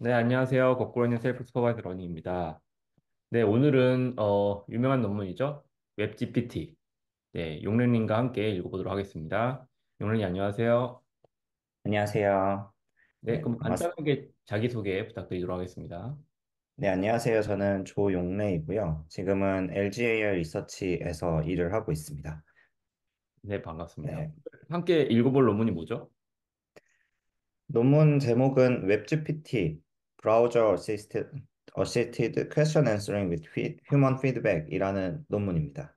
네, 안녕하세요. 거꾸로 있는 셀프 슈퍼바이저 러닝입니다. 네, 오늘은 유명한 논문이죠. 웹 GPT. 네, 용래님과 함께 읽어보도록 하겠습니다. 용래님 안녕하세요. 안녕하세요. 네, 네, 그럼 간단하게 자기소개 부탁드리도록 하겠습니다. 네, 안녕하세요. 저는 조용래이고요. 지금은 LGAR 리서치에서 일을 하고 있습니다. 네, 반갑습니다. 네, 함께 읽어볼 논문이 뭐죠? 논문 제목은 웹GPT Browser Assisted Question Answering with Human Feedback이라는 논문입니다.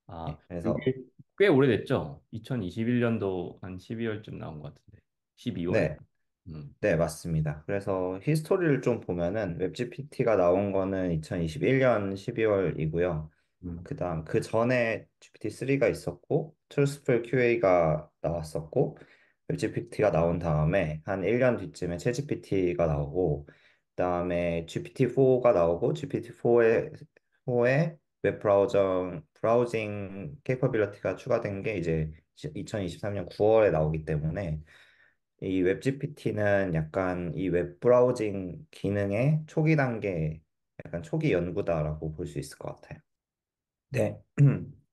아, 네, 그래서 이게 꽤 오래됐죠? 2021년도 한 12월쯤 나온 것 같은데. 12월? 네, 음, 네, 맞습니다. 그래서 히스토리를 좀 보면은 웹GPT가 나온 거는 2021년 12월이고요. 음, 그다음 그 전에 GPT-3가 있었고 truthful QA가 나왔었고 웹GPT가 나온 다음에 한 1년 뒤쯤에 챗GPT가 나오고 그다음에 GPT-4가 나오고 GPT-4에 웹 브라우징 케이퍼빌리티가 추가된 게 이제 2023년 9월에 나오기 때문에 이 웹 GPT는 약간 이 웹 브라우징 기능의 초기 단계, 약간 초기 연구다라고 볼 수 있을 것 같아요. 네.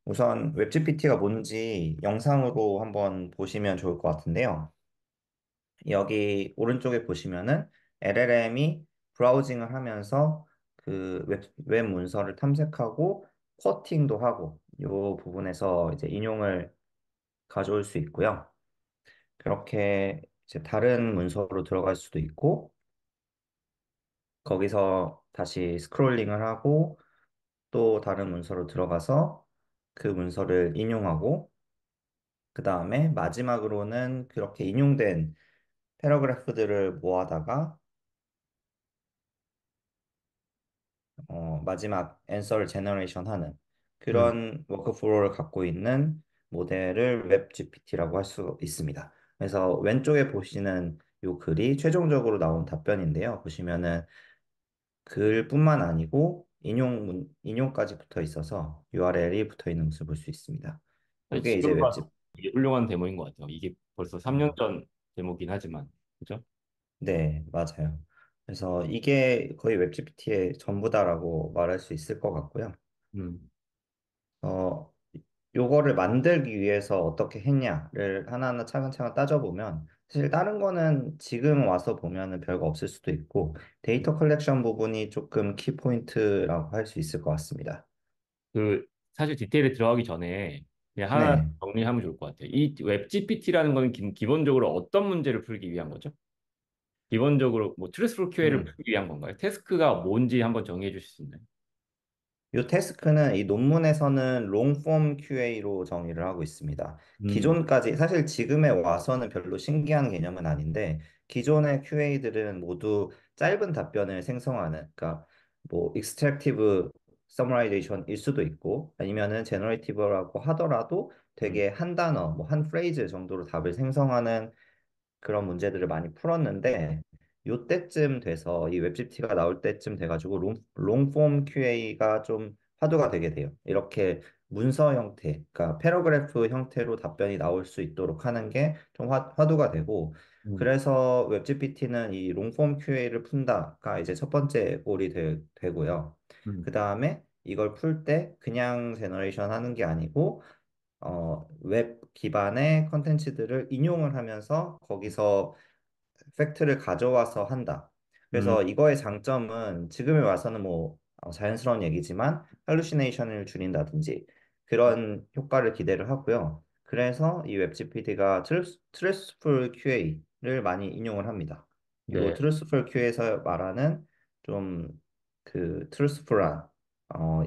우선 웹 GPT가 뭔지 영상으로 한번 보시면 좋을 것 같은데요. 여기 오른쪽에 보시면은 LLM이 브라우징을 하면서 그 웹 문서를 탐색하고 쿼팅도 하고 이 부분에서 이제 인용을 가져올 수 있고요. 그렇게 이제 다른 문서로 들어갈 수도 있고, 거기서 다시 스크롤링을 하고, 또 다른 문서로 들어가서 그 문서를 인용하고, 그 다음에 마지막으로는 그렇게 인용된 패러그래프들을 모아다가, 마지막 앤서를 제너레이션 하는 음. 그런 워크플로우를 갖고 있는 모델을 웹 GPT라고 할 수 있습니다. 그래서 왼쪽에 보시는 요 글이 최종적으로 나온 답변인데요. 보시면은 글뿐만 아니고 인용까지 붙어 있어서 URL이 붙어 있는 것을 볼 수 있습니다. 사실 이게 이제 지금 봐도 웹집, 이게 훌륭한 데모인 것 같아요. 이게 벌써 3년 음, 전 데모긴 하지만. 그죠? 네, 맞아요. 그래서 이게 거의 웹GPT의 전부다라고 말할 수 있을 것 같고요. 음. 어, 요거를 만들기 위해서 어떻게 했냐를 하나하나 차근차근 따져보면 사실 다른 거는 지금 와서 보면은 별거 없을 수도 있고 데이터 컬렉션 부분이 조금 키포인트라고 할 수 있을 것 같습니다. 그 사실 디테일에 들어가기 전에 그냥 하나 네. 정리하면 좋을 것 같아요. 이 웹 GPT라는 거는 기본적으로 어떤 문제를 풀기 위한 거죠? 기본적으로 뭐 트루스풀 QA를 음. 풀기 위한 건가요? 태스크가 뭔지 한번 정리해 주실 수 있나요? 이 태스크는 이 논문에서는 롱폼 QA로 정의를 하고 있습니다. 음, 기존까지, 사실 지금에 와서는 별로 신기한 개념은 아닌데, 기존의 QA들은 모두 짧은 답변을 생성하는, 그러니까 뭐 extractive summarization일 수도 있고, 아니면은 generative라고 하더라도 음, 되게 한 단어, 뭐 한 프레이즈 정도로 답을 생성하는 그런 문제들을 많이 풀었는데 요때쯤 돼서 이 웹GPT가 나올 때쯤 돼가지고 롱폼 QA가 좀 화두가 되게 돼요. 이렇게 문서 형태, 그러니까 패러그래프 형태로 답변이 나올 수 있도록 하는 게 좀 화두가 되고 음, 그래서 웹GPT는 이 롱폼 QA를 푼다가 이제 첫 번째 골이 되고요. 그 음. 다음에 이걸 풀 때 그냥 제너레이션 하는 게 아니고 웹 기반의 컨텐츠들을 인용을 하면서 거기서 팩트를 가져와서 한다. 음. 그래서 이거의 장점은 지금에 와서는 뭐 자연스러운 얘기지만 할루시네이션을 줄인다든지 그런 효과를 기대를 하고요. 그래서 이 웹GPT가 트루스풀 QA를 많이 인용을 합니다. 이 네. 트루스풀 QA에서 말하는 좀 그 트루스풀한 어,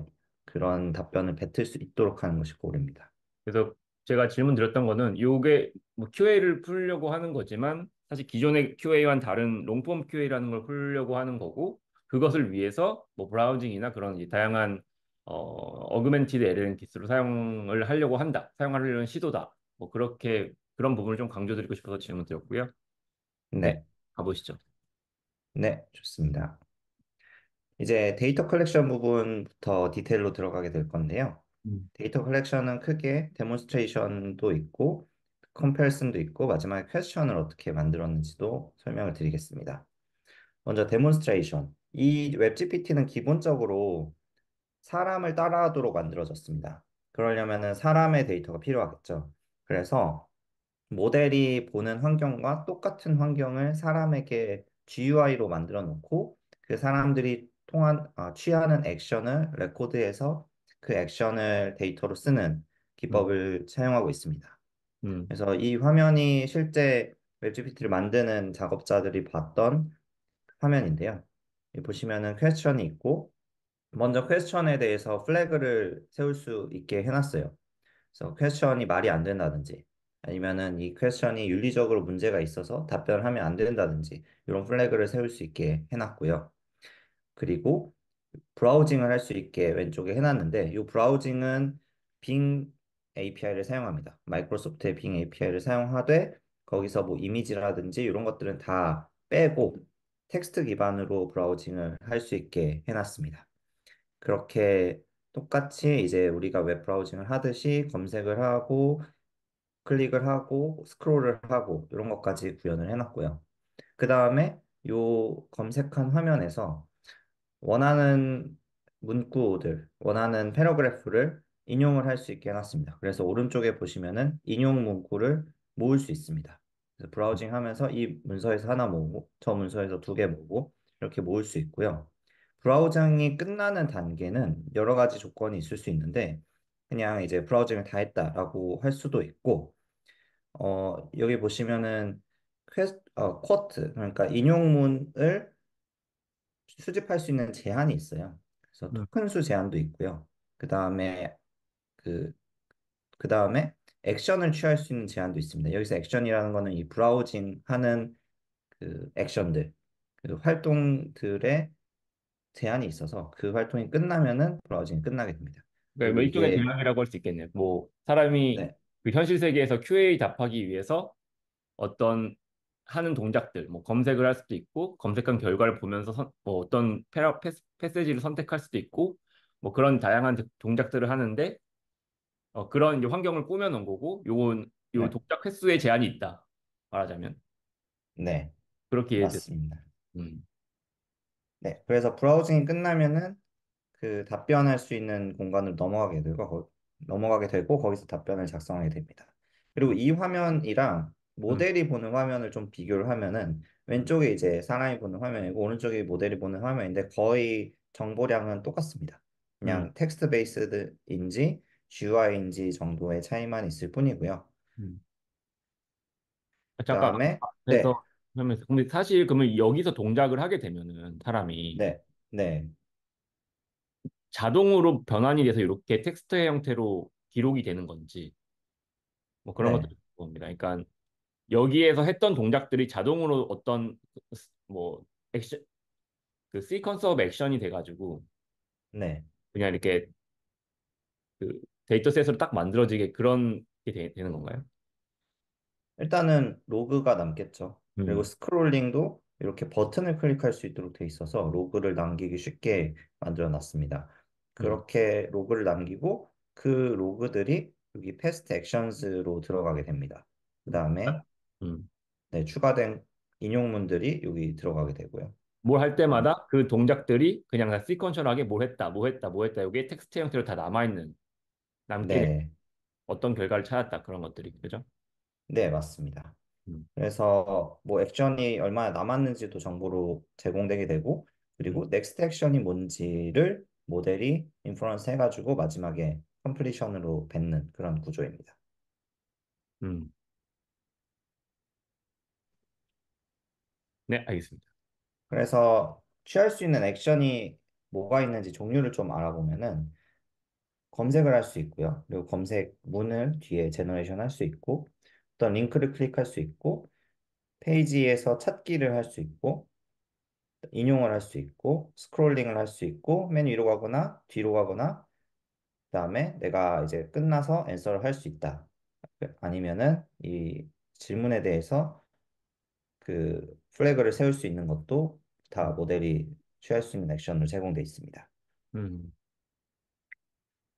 그런 답변을 뱉을 수 있도록 하는 것이 고려입니다. 그래서 제가 질문 드렸던 거는 요게 뭐 QA를 풀려고 하는 거지만 사실 기존의 QA와는 다른 롱폼 QA라는 걸 풀려고 하는 거고 그것을 위해서 뭐 브라우징이나 그런 이제 다양한 어그멘티드 LLM 기술을 사용을 하려고 한다. 사용하려는 시도다. 뭐 그렇게 그런 부분을 좀 강조드리고 싶어서 질문 드렸고요. 네, 네, 가보시죠. 네, 좋습니다. 이제 데이터 컬렉션 부분부터 디테일로 들어가게 될 건데요. 음. 데이터 컬렉션은 크게 데몬스트레이션도 있고, 컴패리슨도 있고, 마지막에 퀘스천을 어떻게 만들었는지도 설명을 드리겠습니다. 먼저 데몬스트레이션. 이 웹 GPT는 기본적으로 사람을 따라하도록 만들어졌습니다. 그러려면은 사람의 데이터가 필요하겠죠. 그래서 모델이 보는 환경과 똑같은 환경을 사람에게 GUI로 만들어 놓고 그 사람들이 취하는 액션을 레코드해서 그 액션을 데이터로 쓰는 음, 기법을 사용하고 있습니다. 음, 그래서 이 화면이 실제 웹GPT를 만드는 작업자들이 봤던 화면인데요. 여기 보시면은 퀘스천이 있고 먼저 퀘스천에 대해서 플래그를 세울 수 있게 해놨어요. 그래서 퀘스천이 말이 안 된다든지 아니면은 이 퀘스천이 윤리적으로 문제가 있어서 답변하면 안 된다든지 이런 플래그를 세울 수 있게 해놨고요. 그리고 브라우징을 할 수 있게 왼쪽에 해놨는데 이 브라우징은 빙 API를 사용합니다. 마이크로소프트의 빙 API를 사용하되 거기서 뭐 이미지라든지 이런 것들은 다 빼고 텍스트 기반으로 브라우징을 할 수 있게 해놨습니다. 그렇게 똑같이 이제 우리가 웹 브라우징을 하듯이 검색을 하고 클릭을 하고 스크롤을 하고 이런 것까지 구현을 해놨고요. 그 다음에 요 검색한 화면에서 원하는 문구들, 원하는 패러그래프를 인용을 할 수 있게 해놨습니다. 그래서 오른쪽에 보시면은 인용 문구를 모을 수 있습니다. 그래서 브라우징 하면서 이 문서에서 하나 모으고, 저 문서에서 두 개 모으고, 이렇게 모을 수 있고요. 브라우징이 끝나는 단계는 여러 가지 조건이 있을 수 있는데, 그냥 이제 브라우징을 다 했다라고 할 수도 있고, 여기 보시면은 쿼트, 그러니까 인용문을 수집할 수 있는 제한이 있어요. 그래서 음, 토큰 수 제한도 있고요. 그 다음에 그, 그 다음에 액션을 취할 수 있는 제한도 있습니다. 여기서 액션이라는 거는 이 브라우징 하는 그 액션들, 그 활동들의 제한이 있어서 그 활동이 끝나면은 브라우징이 끝나게 됩니다. 그러니까 그리고 뭐 일종의 이게 대항이라고 할 수 있겠네요. 뭐 사람이 네, 그 현실 세계에서 QA 답하기 위해서 어떤 하는 동작들, 뭐 검색을 할 수도 있고, 검색한 결과를 보면서 뭐 어떤 패세지를 선택할 수도 있고, 뭐 그런 다양한 동작들을 하는데, 그런 이제 환경을 꾸며놓은 거고, 요 네, 동작 횟수에 제한이 있다. 말하자면 네, 그렇게 이해돼. 맞습니다. 음, 네, 그래서 브라우징이 끝나면은 그 답변할 수 있는 공간으로 넘어가게 되고 거기서 답변을 작성하게 됩니다. 그리고 이 화면이랑 음, 모델이 보는 화면을 좀 비교를 하면은 음, 왼쪽에 이제 사람이 보는 화면이고 오른쪽에 모델이 보는 화면인데 거의 정보량은 똑같습니다. 음, 그냥 텍스트 베이스드인지 GUI인지 정도의 차이만 있을 뿐이고요. 음. 잠깐 그다음에 네, 앞에서 하면서 근데 사실 그러면 여기서 동작을 하게 되면은 사람이 네, 네, 자동으로 변환이 돼서 이렇게 텍스트의 형태로 기록이 되는 건지 뭐 그런 것도 네, 궁금합니다. 그러니까 여기에서 했던 동작들이 자동으로 어떤 뭐 액션 그 시퀀스 오브 액션이 돼가지고 네. 그냥 이렇게 그 데이터셋으로 딱 만들어지게 그런 게 되는 건가요? 일단은 로그가 남겠죠. 그리고 음, 스크롤링도 이렇게 버튼을 클릭할 수 있도록 돼 있어서 로그를 남기기 쉽게 만들어 놨습니다. 음, 그렇게 로그를 남기고 그 로그들이 여기 패스트 액션즈로 들어가게 됩니다. 그 다음에 음. 네, 추가된 인용문들이 여기 들어가게 되고요. 뭘 할 그다음- 때마다 그 동작들이 그냥 다 시퀀셜하게 뭘 했다, 뭐 했다, 뭐 했다. 이게 텍스트 형태로 다 남아있는 남게 돼. 네, 어떤 결과를 찾았다 그런 것들이 그죠? 네, 맞습니다. 음, 그래서 뭐 액션이 얼마나 남았는지도 정보로 제공되게 되고 음, 그리고 넥스트 액션이 뭔지를 모델이 인퍼런스 해가지고 마지막에 컴플리션으로 뱉는 그런 구조입니다. 음. 네, 알겠습니다. 그래서 취할 수 있는 액션이 뭐가 있는지 종류를 좀 알아보면은 검색을 할 수 있고요. 그리고 검색 문을 뒤에 제너레이션 할 수 있고 어떤 링크를 클릭할 수 있고 페이지에서 찾기를 할 수 있고 인용을 할 수 있고 스크롤링을 할 수 있고 맨 위로 가거나 뒤로 가거나 그다음에 내가 이제 끝나서 앤서를 할 수 있다. 아니면은 이 질문에 대해서 그 플래그를 세울 수 있는 것도 다 모델이 취할 수 있는 액션으로 제공돼 있습니다. 음.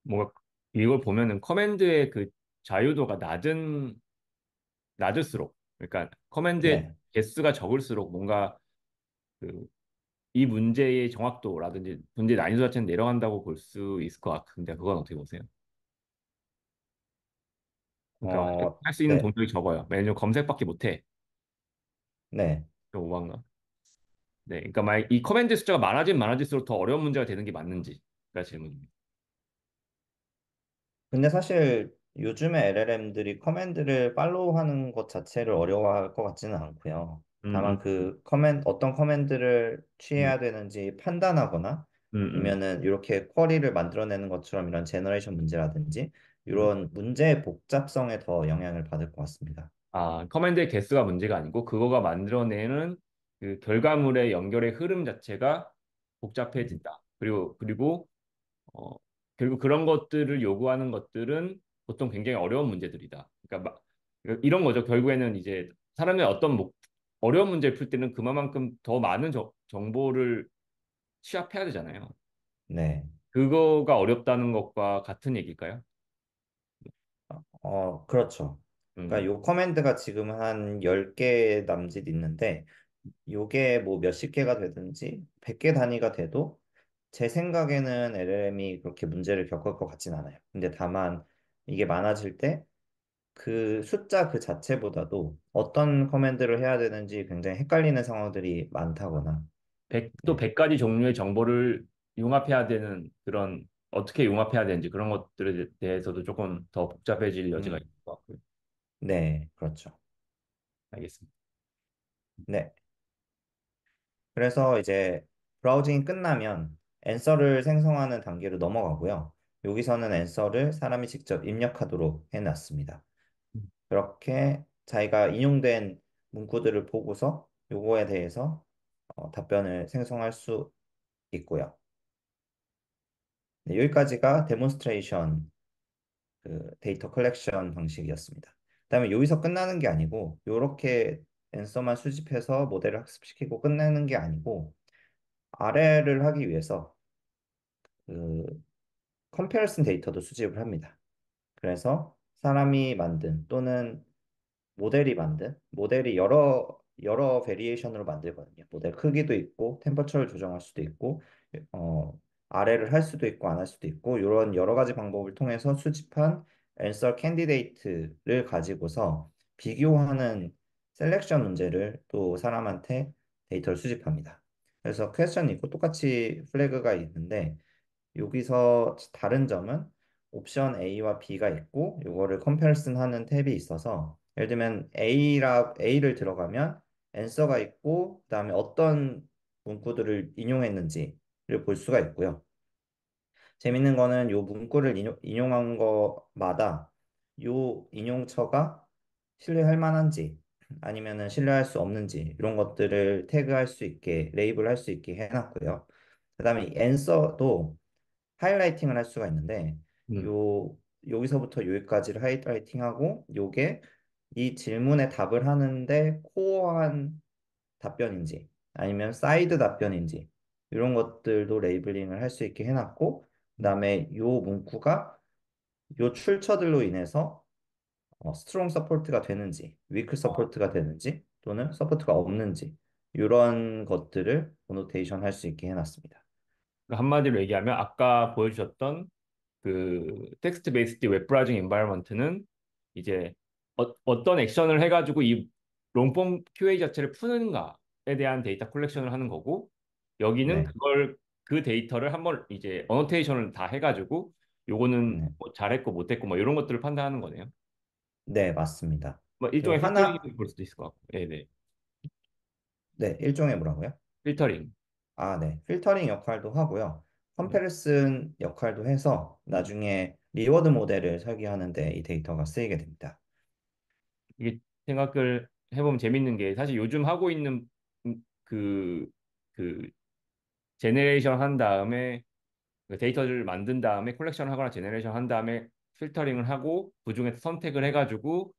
뭔가 이걸 보면은 커맨드의 그 자유도가 낮을수록 그러니까 커맨드의 네, 개수가 적을수록 뭔가 그 이 문제의 정확도라든지 문제 난이도 자체는 내려간다고 볼 수 있을 것 같은데 그건 어떻게 보세요? 그러니까 할 수 있는 네, 동작이 적어요. 왜냐면 검색밖에 못해. 네. 좀 오반가? 네, 그러니까 만약 이 커맨드 숫자가 많아지면 많아질수록 더 어려운 문제가 되는 게 맞는지가 질문입니다. 근데 사실 요즘에 LLM들이 커맨드를 팔로우하는 것 자체를 어려워할 것 같지는 않고요. 음, 다만 그 어떤 커맨드를 음, 취해야 되는지 판단하거나 음, 음, 아니면은 이렇게 쿼리를 만들어내는 것처럼 이런 제너레이션 문제라든지 음. 이런 문제의 복잡성에 더 영향을 받을 것 같습니다. 아, 커맨드의 개수가 문제가 아니고 그거가 만들어내는 그 결과물의 연결의 흐름 자체가 복잡해진다. 그리고 어, 결국 그런 것들을 요구하는 것들은 보통 굉장히 어려운 문제들이다. 그러니까 그러니까 이런 거죠. 결국에는 이제 사람의 어려운 문제를 풀 때는 그만큼 더 많은 정보를 취합해야 되잖아요. 네. 그거가 어렵다는 것과 같은 얘기일까요? 그렇죠. 그러니까 음, 요 커맨드가 지금 한 10개 남짓 있는데 요게 뭐 몇십 개가 되든지 100개 단위가 돼도 제 생각에는 LLM이 그렇게 문제를 겪을 것 같진 않아요. 근데 다만 이게 많아질 때 그 숫자 그 자체보다도 어떤 커맨드를 해야 되는지 굉장히 헷갈리는 상황들이 많다거나 또 네. 100가지 종류의 정보를 융합해야 되는 그런 어떻게 융합해야 되는지 그런 것들에 대해서도 조금 더 복잡해질 여지가 있을 음, 것 같고요. 네, 그렇죠. 알겠습니다. 네. 그래서 이제 브라우징이 끝나면 앤서를 생성하는 단계로 넘어가고요. 여기서는 앤서를 사람이 직접 입력하도록 해놨습니다. 그렇게 자기가 인용된 문구들을 보고서 요거에 대해서 답변을 생성할 수 있고요. 네, 여기까지가 데몬스트레이션 그 데이터 컬렉션 방식이었습니다. 그다음에 여기서 끝나는 게 아니고 요렇게 앤서만 수집해서 모델을 학습시키고 끝내는 게 아니고 아래를 하기 위해서 그 컴패리슨 데이터도 수집을 합니다. 그래서 사람이 만든 또는 모델이 여러 베리에이션으로 만들거든요. 모델 크기도 있고 템퍼처를 조정할 수도 있고 어 아래를 할 수도 있고 안 할 수도 있고 이런 여러 가지 방법을 통해서 수집한 앤서 캔디데이트를 가지고서 비교하는 셀렉션 문제를 또 사람한테 데이터를 수집합니다. 그래서 퀘스천이 있고 똑같이 플래그가 있는데 여기서 다른 점은 옵션 A와 B가 있고 이거를 컴패리슨 하는 탭이 있어서 예를 들면 A를 들어가면 앤서가 있고 그다음에 어떤 문구들을 인용했는지를 볼 수가 있고요. 재밌는 거는 요 문구를 인용한 거마다 요 인용처가 신뢰할 만한지 아니면은 신뢰할 수 없는지 이런 것들을 태그할 수 있게 레이블할 수 있게 해놨고요. 그다음에 이 앤서도 하이라이팅을 할 수가 있는데 음. 요 여기서부터 여기까지를 하이라이팅하고 요게 이 질문에 답을 하는데 코어한 답변인지 아니면 사이드 답변인지 이런 것들도 레이블링을 할 수 있게 해놨고 그다음에 요 문구가 요 출처들로 인해서 스트롱 서포트가 되는지 위크 서포트가 되는지 또는 서포트가 없는지 이런 것들을 노테이션 할 수 있게 해놨습니다. 그러니까 한마디로 얘기하면 아까 보여주셨던 그 텍스트 베이스드 웹 브라우징 인바이러먼트는 이제 떤 액션을 해가지고 이 롱폼 QA 자체를 푸는가에 대한 데이터 컬렉션을 하는 거고 여기는 네, 그걸 그 데이터를 한번 이제 어노테이션을 다 해가지고 요거는 네, 뭐 잘했고 못했고 뭐 이런 것들을 판단하는 거네요. 네, 맞습니다. 뭐 요 일종의 하나 필터링이 볼 수도 있을 것 같고, 네, 네, 네, 일종의 뭐라고요? 필터링. 아, 네. 필터링 역할도 하고요. 네. 컴패리슨 역할도 해서 나중에 리워드 모델을 설계하는데 이 데이터가 쓰이게 됩니다. 이게 생각을 해보면 재밌는 게 사실 요즘 하고 있는 그, 그 제네레이션 한 다음에 그 데이터를 만든 다음에 콜렉션 하거나 제네레이션 한 다음에 필터링을 하고 그중에서 선택을 해가지고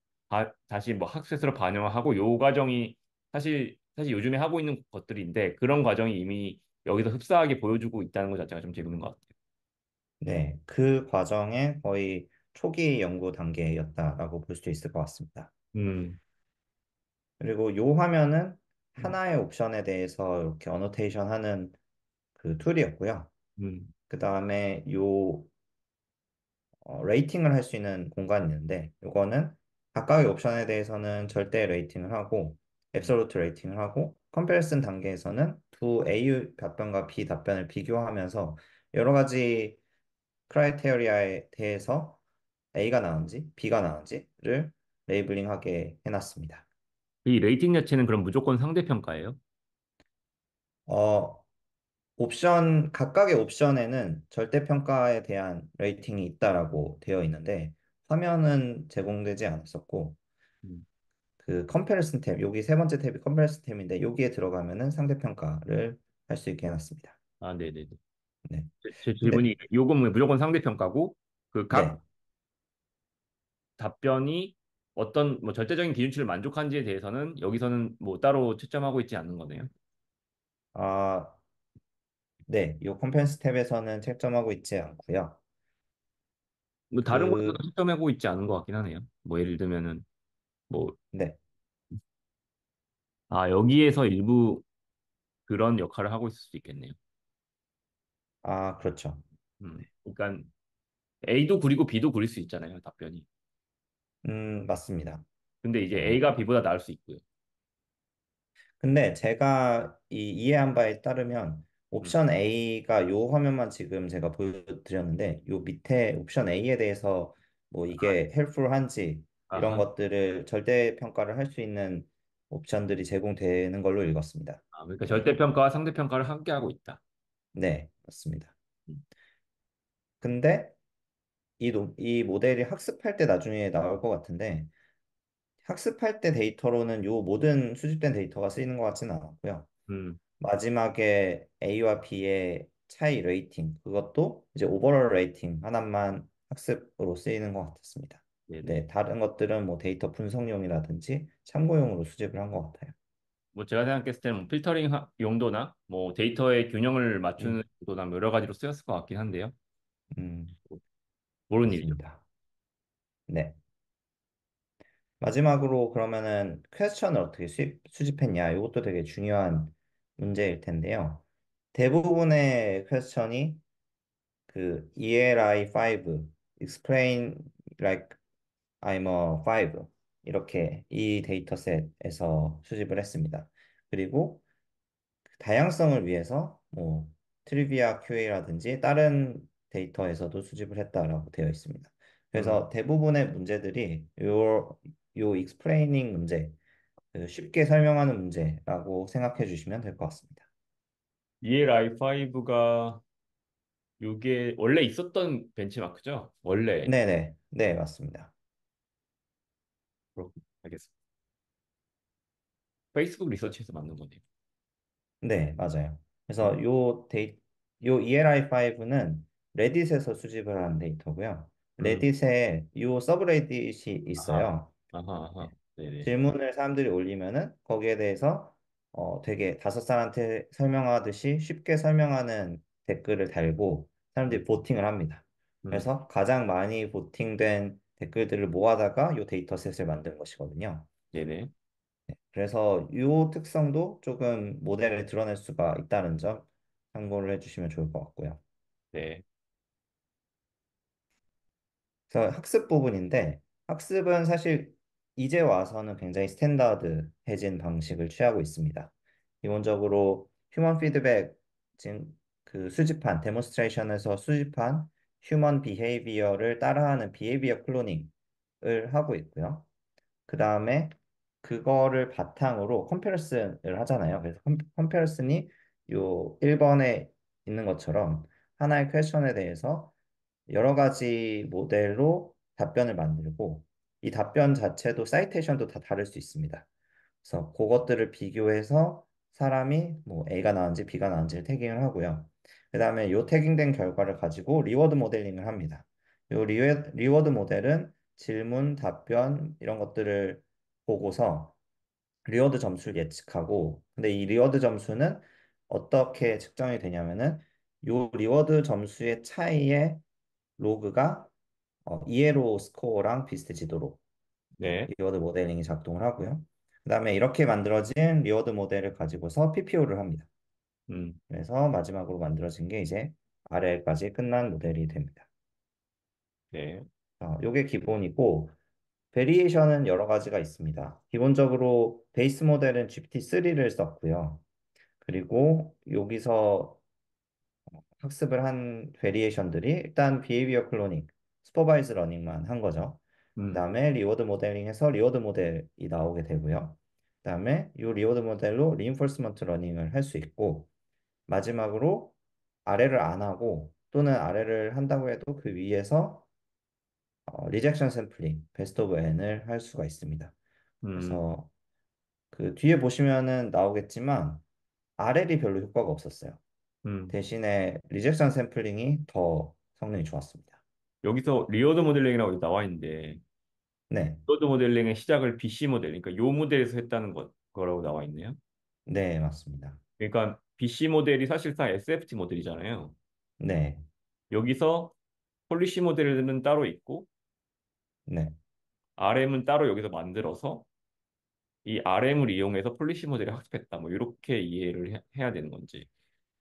다시 뭐 학습으로 반영하고 요 과정이 사실 요즘에 하고 있는 것들인데 그런 과정이 이미 여기서 흡사하게 보여주고 있다는 것 자체가 좀 재밌는 것 같아요. 네. 그 과정의 거의 초기 연구 단계였다라고 볼 수 있을 것 같습니다. 음, 그리고 요 화면은 음, 하나의 옵션에 대해서 이렇게 어노테이션 하는 그 툴이었고요. 음, 그 다음에 요 레이팅을 할 수 있는 공간이 있는데 요거는 각각의 옵션에 대해서는 절대 레이팅을 하고 앱솔루트 레이팅을 하고 컴패리슨 단계에서는 두 A 답변과 B 답변을 비교하면서 여러 가지 크라이테리아에 대해서 A가 나은지 B가 나은지를 레이블링하게 해놨습니다. 이 레이팅 자체는 그럼 무조건 상대평가예요? 어, 각각의 옵션에는 절대평가에 대한 레이팅이 있다라고 되어 있는데 화면은 제공되지 않았었고 음. 그 컴패리슨 탭, 여기 세 번째 탭이 컴패리슨 탭인데 여기에 들어가면은 상대평가를 할 수 있게 해놨습니다. 아, 네네네. 네. 제 근데 질문이 요건 무조건 상대평가고 그 각 네. 답변이 어떤 뭐 절대적인 기준치를 만족한지에 대해서는 여기서는 뭐 따로 채점하고 있지 않는 거네요. 아, 네. 이 컴패리슨 탭에서는 채점하고 있지 않고요. 뭐 다른 곳에서도 그 채점하고 있지 않은 것 같긴 하네요. 뭐 예를 들면은 뭐 네. 아, 여기에서 일부 그런 역할을 하고 있을 수도 있겠네요. 아, 그렇죠. 그러니까 A도 구리고 B도 구릴 수 있잖아요, 답변이. 맞습니다. 근데 이제 어, A가 B보다 나을 수 있고요. 근데 제가 이해한 바에 따르면 음. 옵션 A가 요 화면만 지금 제가 보여드렸는데 요 밑에 옵션 A에 대해서 뭐 이게 헬프한지 이런 아하. 것들을 절대 평가를 할 수 있는 옵션들이 제공되는 걸로 읽었습니다. 아, 그러니까 네, 절대평가와 상대평가를 함께 하고 있다. 네, 맞습니다. 음. 근데 이 모델이 학습할 때 나중에 나올 것 같은데 학습할 때 데이터로는 요 모든 수집된 데이터가 쓰이는 것 같지는 않았고요. 음. 마지막에 A와 B의 차이 레이팅, 그것도 이제 오버롤 레이팅 하나만 학습으로 쓰이는 것 같았습니다. 네네. 네, 다른 것들은 뭐 데이터 분석용이라든지 참고용으로 수집을 한 것 같아요. 뭐 제가 생각했을 때는 뭐 필터링 용도나 뭐 데이터의 균형을 음, 맞추는 용도나 뭐 여러 가지로 쓰였을 것 같긴 한데요. 음, 모르는 일이죠. 맞습니다. 네. 마지막으로 그러면은 퀘스천을 어떻게 수집했냐? 이것도 되게 중요한 문제일 텐데요. 대부분의 퀘스천이 그 ELI5, Explain like I'm a 5 이렇게 이 데이터셋에서 수집을 했습니다. 그리고 다양성을 위해서 뭐 트리비아 QA라든지 다른 데이터에서도 수집을 했다라고 되어 있습니다. 음. 그래서 대부분의 문제들이 요 explaining 문제, 그 쉽게 설명하는 문제라고 생각해 주시면 될 것 같습니다. ELI5가 이게 원래 있었던 벤치마크죠? 원래. 네네, 네, 맞습니다. 그렇군요. 알겠습니다. 페이스북 리서치에서 만든 거네요. 네, 맞아요. 음. 그래서 요 ELI5는 레딧에서 수집을 한 데이터고요. 음. 레딧에 요 서브레딧이 아하. 있어요. 아하. 네. 아하. 네네. 질문을 사람들이 올리면은 거기에 대해서 되게 다섯 살한테 설명하듯이 쉽게 설명하는 댓글을 달고 음. 사람들이 보팅을 합니다. 음. 그래서 가장 많이 보팅된 댓글들을 모아다가 요 데이터셋을 만든 것이거든요. 네네. 그래서 이 특성도 조금 모델에 드러낼 수가 있다는 점 참고를 해주시면 좋을 것 같고요. 네. 그래서 학습 부분인데 학습은 사실 이제 와서는 굉장히 스탠다드해진 방식을 취하고 있습니다. 기본적으로 휴먼 피드백 지금 그 수집한 데몬스트레이션에서 수집한 휴먼 비헤이비어를 따라하는 비헤이비어 클로닝을 하고 있고요. 그 다음에 그거를 바탕으로 컴패리슨을 하잖아요. 그래서 컴패리슨이 요 1번에 있는 것처럼 하나의 퀘스천에 대해서 여러 가지 모델로 답변을 만들고 이 답변 자체도 사이테이션도 다 다를 수 있습니다. 그래서 그것들을 비교해서 사람이 뭐 A가 나은지 B가 나은지를 태깅을 하고요. 그 다음에 요 태깅된 결과를 가지고 리워드 모델링을 합니다. 요 리워드 모델은 질문, 답변 이런 것들을 보고서 리워드 점수를 예측하고 근데 이 리워드 점수는 어떻게 측정이 되냐면은 요 리워드 점수의 차이에 로그가 이에로 스코어랑 비슷해지도록 네. 리워드 모델링이 작동을 하고요. 그다음에 이렇게 만들어진 리워드 모델을 가지고서 PPO를 합니다. 음, 그래서 마지막으로 만들어진 게 이제 RL까지 끝난 모델이 됩니다. 네. 요게 기본이고 베리에이션은 여러 가지가 있습니다. 기본적으로 베이스 모델은 GPT-3를 썼고요. 그리고 여기서 학습을 한 베리에이션들이 일단 비헤이비어 클로닝, 슈퍼바이즈 러닝만 한 거죠. 음, 그다음에 리워드 모델링해서 리워드 모델이 나오게 되고요. 그다음에 이 리워드 모델로 리인포스먼트 러닝을 할 수 있고 마지막으로 아래를 안 하고 또는 아래를 한다고 해도 그 위에서 리젝션 샘플링, 베스트 오브 n을 할 수가 있습니다. 음, 그래서 그 뒤에 보시면은 나오겠지만 RL이 별로 효과가 없었어요. 음. 대신에 리젝션 샘플링이 더 성능이 좋았습니다. 여기서 리워드 모델링이라고 나와 있는데, 네, 리워드 모델링의 시작을 BC 모델, 그러니까 요 모델에서 했다는 거라고 나와 있네요. 네, 맞습니다. 그러니까 BC 모델이 사실상 SFT 모델이잖아요. 네, 여기서 폴리시 모델은 따로 있고, 네, RM은 따로 여기서 만들어서 이 RM을 이용해서 폴리시 모델을 학습했다. 뭐 이렇게 이해를 해야 되는 건지.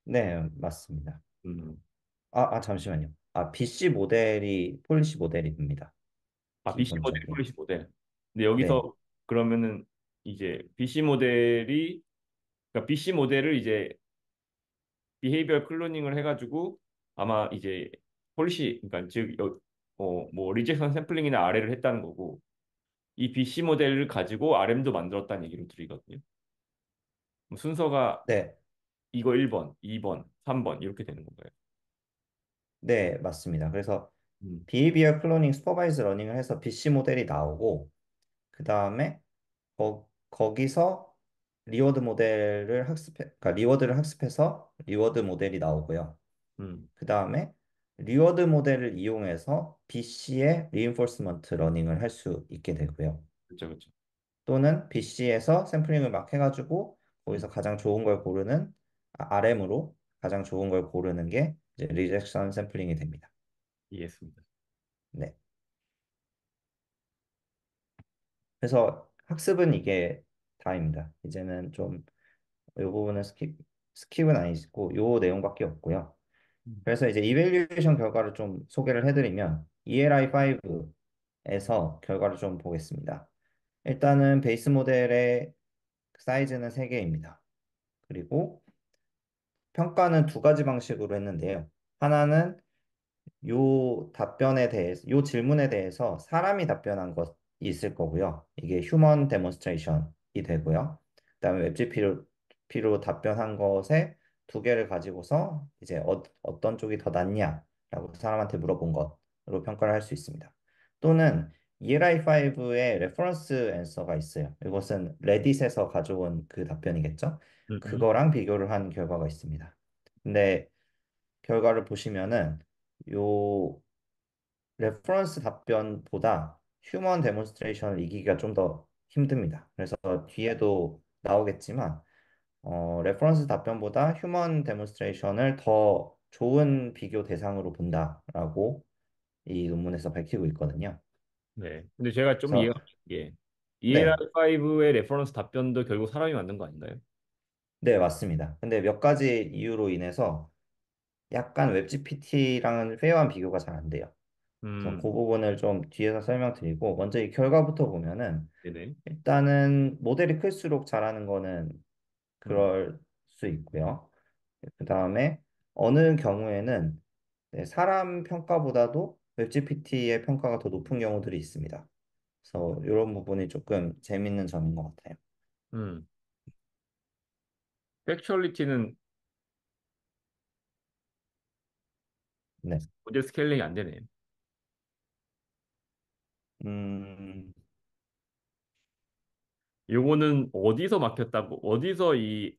네, 맞습니다. 음. 잠시만요. BC 모델이 폴리시 모델입니다. BC 모델이 기본적으로. 폴리시 모델. 근데 네, 여기서 그러면은 이제 BC 모델이 그러니까 BC 모델을 이제 비헤이비얼 클로닝을 해가지고 아마 이제 폴리시 그러니까 뭐 리젝션 샘플링이나 RL을 했다는 거고 이 BC 모델을 가지고 RM도 만들었다는 얘기로 들리거든요. 순서가 네, 이거 1번, 2번, 3번 이렇게 되는 건가요? 네, 맞습니다. 그래서 음, 비헤이비어 클로닝 슈퍼바이즈 러닝을 해서 BC 모델이 나오고 그 다음에 거기서 리워드 모델을 그러니까 리워드를 학습해서 리워드 모델이 나오고요. 음, 그 다음에 리워드 모델을 이용해서 BC의 리인포스먼트 러닝을 할 수 있게 되고요. 그렇죠, 그렇죠. 또는 BC에서 샘플링을 막 해가지고 음, 거기서 가장 좋은 걸 고르는 RM으로 가장 좋은 걸 고르는 게 이제 리젝션 샘플링이 됩니다. 이해했습니다. 네. 그래서 학습은 이게 다입니다. 이제는 좀 이 부분은 스킵은 아니고 요 내용밖에 없고요. 음, 그래서 이제 이밸류에이션 결과를 좀 소개를 해드리면 ELI5에서 결과를 좀 보겠습니다. 일단은 베이스 모델의 사이즈는 3개입니다. 그리고 평가는 두 가지 방식으로 했는데요. 하나는 요 질문에 대해서 사람이 답변한 것이 있을 거고요. 이게 휴먼 데몬스트레이션이 되고요. 그다음에 웹GPT로 답변한 것에 두 개를 가지고서 이제 어떤 쪽이 더 낫냐라고 사람한테 물어본 것으로 평가를 할 수 있습니다. 또는 ELI5의 레퍼런스 앤서가 있어요. 이것은 레딧에서 가져온 그 답변이겠죠. 음, 음. 그거랑 비교를 한 결과가 있습니다. 근데 결과를 보시면은 요 레퍼런스 답변보다 휴먼 데몬스트레이션을 이기기가 좀 더 힘듭니다. 그래서 뒤에도 나오겠지만 레퍼런스 답변보다 휴먼 데몬스트레이션을 더 좋은 비교 대상으로 본다라고 이 논문에서 밝히고 있거든요. 네. 근데 제가 좀 이해가 그래서 안 게 네, ELR5의 레퍼런스 답변도 결국 사람이 만든 거 아닌가요? 네, 맞습니다. 근데 몇 가지 이유로 인해서 약간 웹GPT랑은 페어한 비교가 잘 안 돼요. 그래서 음, 그 부분을 좀 뒤에서 설명드리고 먼저 이 결과부터 보면은 네네. 일단은 모델이 클수록 잘하는 거는 음, 그럴 수 있고요. 그 다음에 어느 경우에는 네, 사람 평가보다도 웹GPT의 평가가 더 높은 경우들이 있습니다. 그래서 이런 부분이 조금 재밌는 점인 것 같아요. 음. 팩츄얼리티는 네. 모델 스케일링이 안 되네요. 음, 요거는 어디서 막혔다고, 어디서 이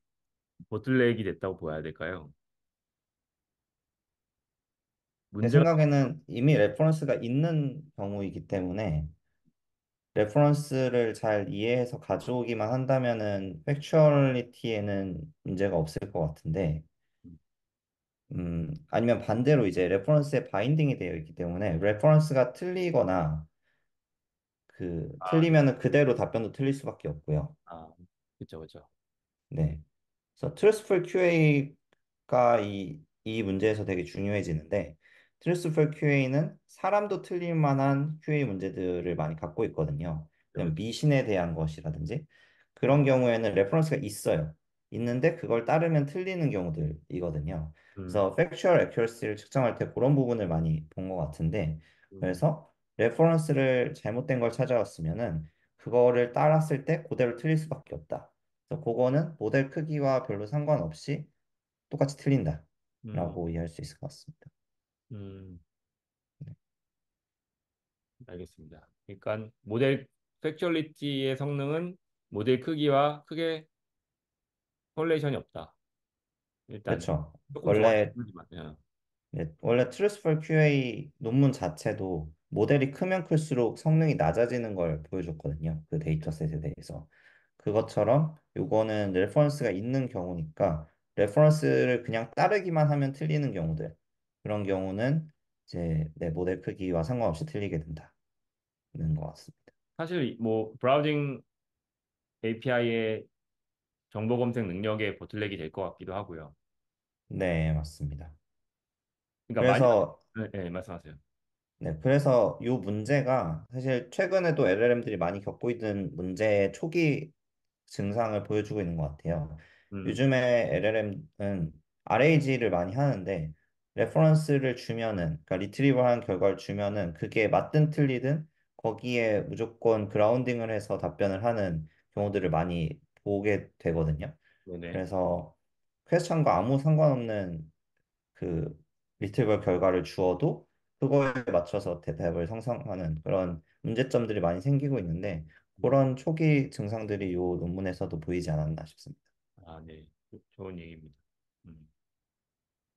보틀렉이 됐다고 봐야 될까요? 제 문제가, 생각에는 이미 레퍼런스가 있는 경우이기 때문에 레퍼런스를 잘 이해해서 가져오기만 한다면은 팩추얼리티에는 문제가 없을 것 같은데 아니면 반대로 이제 레퍼런스에 바인딩이 되어 있기 때문에 레퍼런스가 틀리거나 아, 틀리면은 그대로 답변도 틀릴 수밖에 없고요. 아, 그쵸, 그쵸. 네. 그래서 truthful QA가 이 문제에서 되게 중요해지는데, truthful QA는 사람도 틀릴 만한 QA 문제들을 많이 갖고 있거든요. 그쵸, 그냥 그쵸. 미신에 대한 것이라든지 음, 그런 경우에는 레퍼런스가 있어요. 있는데 그걸 따르면 틀리는 경우들이거든요. 음, 그래서 factual accuracy를 측정할 때 그런 부분을 많이 본 것 같은데, 음, 그래서 레퍼런스를 잘못된 걸 찾아왔으면은 그거를 따랐을 때 그대로 틀릴 수밖에 없다. 그래서 그거는 모델 크기와 별로 상관없이 똑같이 음, 틀린다라고 이해할 수 있을 것 같습니다. 음, 알겠습니다. 그러니까 모델 팩츄얼리티의 성능은 모델 크기와 크게 korrelation이 없다. 일단 그렇죠. 조금 정확히 원래 모르지만, 예. 네, 원래 Truthful QA 논문 자체도 모델이 크면 클수록 성능이 낮아지는 걸 보여줬거든요. 그 데이터셋에 대해서. 그것처럼 요거는 레퍼런스가 있는 경우니까 레퍼런스를 그냥 따르기만 하면 틀리는 경우들. 그런 경우는 이제 내 모델 크기와 상관없이 틀리게 된다는 것 같습니다. 사실 뭐 브라우징 API의 정보 검색 능력에 보틀렉이 될 것 같기도 하고요. 네, 맞습니다. 그러니까 만약 그래서 말씀하세요. 그래서 이 문제가 사실 최근에도 LLM들이 많이 겪고 있는 문제의 초기 증상을 보여주고 있는 것 같아요. 음, 요즘에 LLM은 RAG를 많이 하는데 레퍼런스를 주면은, 그러니까 리트리버한 결과를 주면은 그게 맞든 틀리든 거기에 무조건 그라운딩을 해서 답변을 하는 경우들을 많이 보게 되거든요. 네네. 그래서 퀘스천과 아무 상관없는 그 리트리버 결과를 주어도 그거에 맞춰서 대답을 생성하는 그런 문제점들이 많이 생기고 있는데, 음, 그런 초기 증상들이 이 논문에서도 보이지 않았나 싶습니다. 아, 네. 좋은 얘기입니다.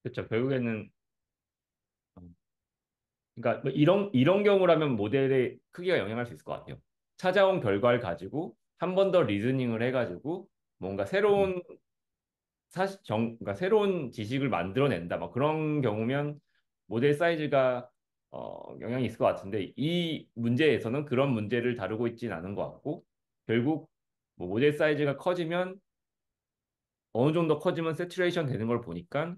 그렇죠. 결국에는 그러니까 뭐 이런 경우라면 모델의 크기가 영향할 수 있을 것 같아요. 찾아온 결과를 가지고 한 번 더 리즈닝을 해가지고 뭔가 새로운 그러니까 새로운 지식을 만들어낸다. 막 그런 경우면 모델 사이즈가 영향이 있을 것 같은데 이 문제에서는 그런 문제를 다루고 있지는 않은 것 같고 결국 뭐 모델 사이즈가 커지면 어느 정도 커지면 세츄레이션 되는 걸 보니까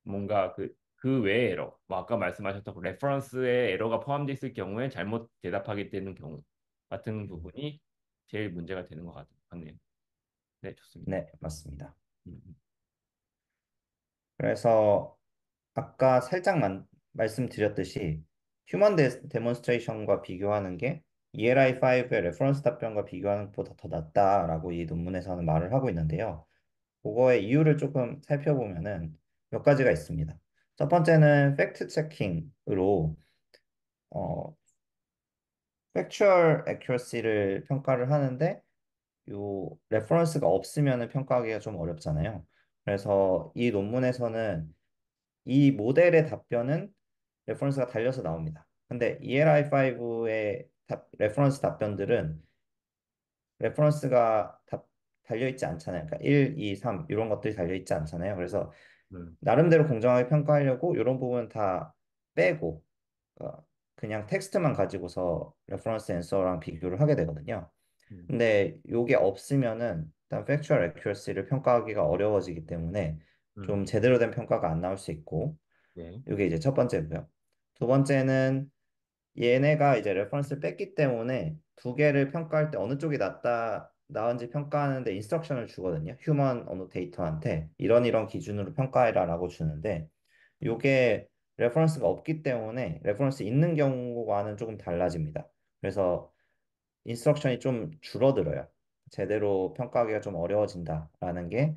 뭔가 그 외의 에러, 뭐 아까 말씀하셨던 그 레퍼런스에 에러가 포함되어 있을 경우에 잘못 대답하게 되는 경우 같은 부분이 제일 문제가 되는 것 같네요. 네, 좋습니다. 네, 맞습니다. 음, 그래서 아까 살짝 말씀드렸듯이 휴먼 데몬스트레이션과 비교하는 게 ELI5의 레퍼런스 답변과 비교하는 것보다 더 낫다라고 이 논문에서는 말을 하고 있는데요. 그거의 이유를 조금 살펴보면은 몇 가지가 있습니다. 첫 번째는 팩트 체킹으로 어, 팩추얼 애큐러시를 평가를 하는데 요 레퍼런스가 없으면은 평가하기가 좀 어렵잖아요. 그래서 이 논문에서는 이 모델의 답변은 레퍼런스가 달려서 나옵니다. 근데 ELI5의 레퍼런스 답변들은 레퍼런스가 달려있지 않잖아요. 그러니까 1, 2, 3 이런 것들이 달려있지 않잖아요. 그래서 음, 나름대로 공정하게 평가하려고 이런 부분 다 빼고 그냥 텍스트만 가지고서 레퍼런스 앤서랑 비교를 하게 되거든요. 음, 근데 요게 없으면은 일단 factual accuracy를 평가하기가 어려워지기 때문에 좀 음, 제대로 된 평가가 안 나올 수 있고, 네, 요게 이제 첫 번째고요. 두 번째는 얘네가 이제 레퍼런스를 뺐기 때문에 두 개를 평가할 때 어느 쪽이 나은지 평가하는데 인스트럭션을 주거든요. 휴먼 어노테이터한테 이런 기준으로 평가해라라고 주는데, 요게 레퍼런스가 없기 때문에 레퍼런스 있는 경우와는 조금 달라집니다. 그래서 인스트럭션이 좀 줄어들어요. 제대로 평가하기가 좀 어려워진다라는 게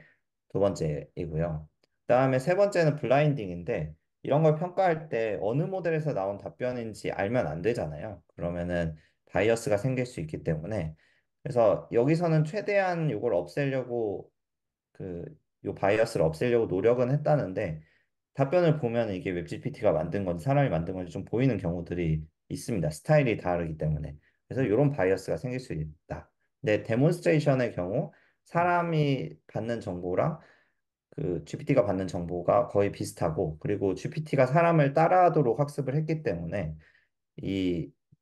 두 번째이고요. 그다음에 세 번째는 블라인딩인데, 이런 걸 평가할 때 어느 모델에서 나온 답변인지 알면 안 되잖아요. 그러면은 바이어스가 생길 수 있기 때문에, 그래서 여기서는 최대한 이걸 없애려고 그 요 바이어스를 없애려고 노력은 했다는데, 답변을 보면 이게 웹 GPT가 만든 건지 사람이 만든 건지 좀 보이는 경우들이 있습니다. 스타일이 다르기 때문에. 그래서 음, 이런 바이어스가 생길 수 있다. 근데 데몬스트레이션의 경우 음, 사람이 받는 정보랑 그 GPT가 받는 정보가 거의 비슷하고, 그리고 GPT가 사람을 따라하도록 학습을 했기 때문에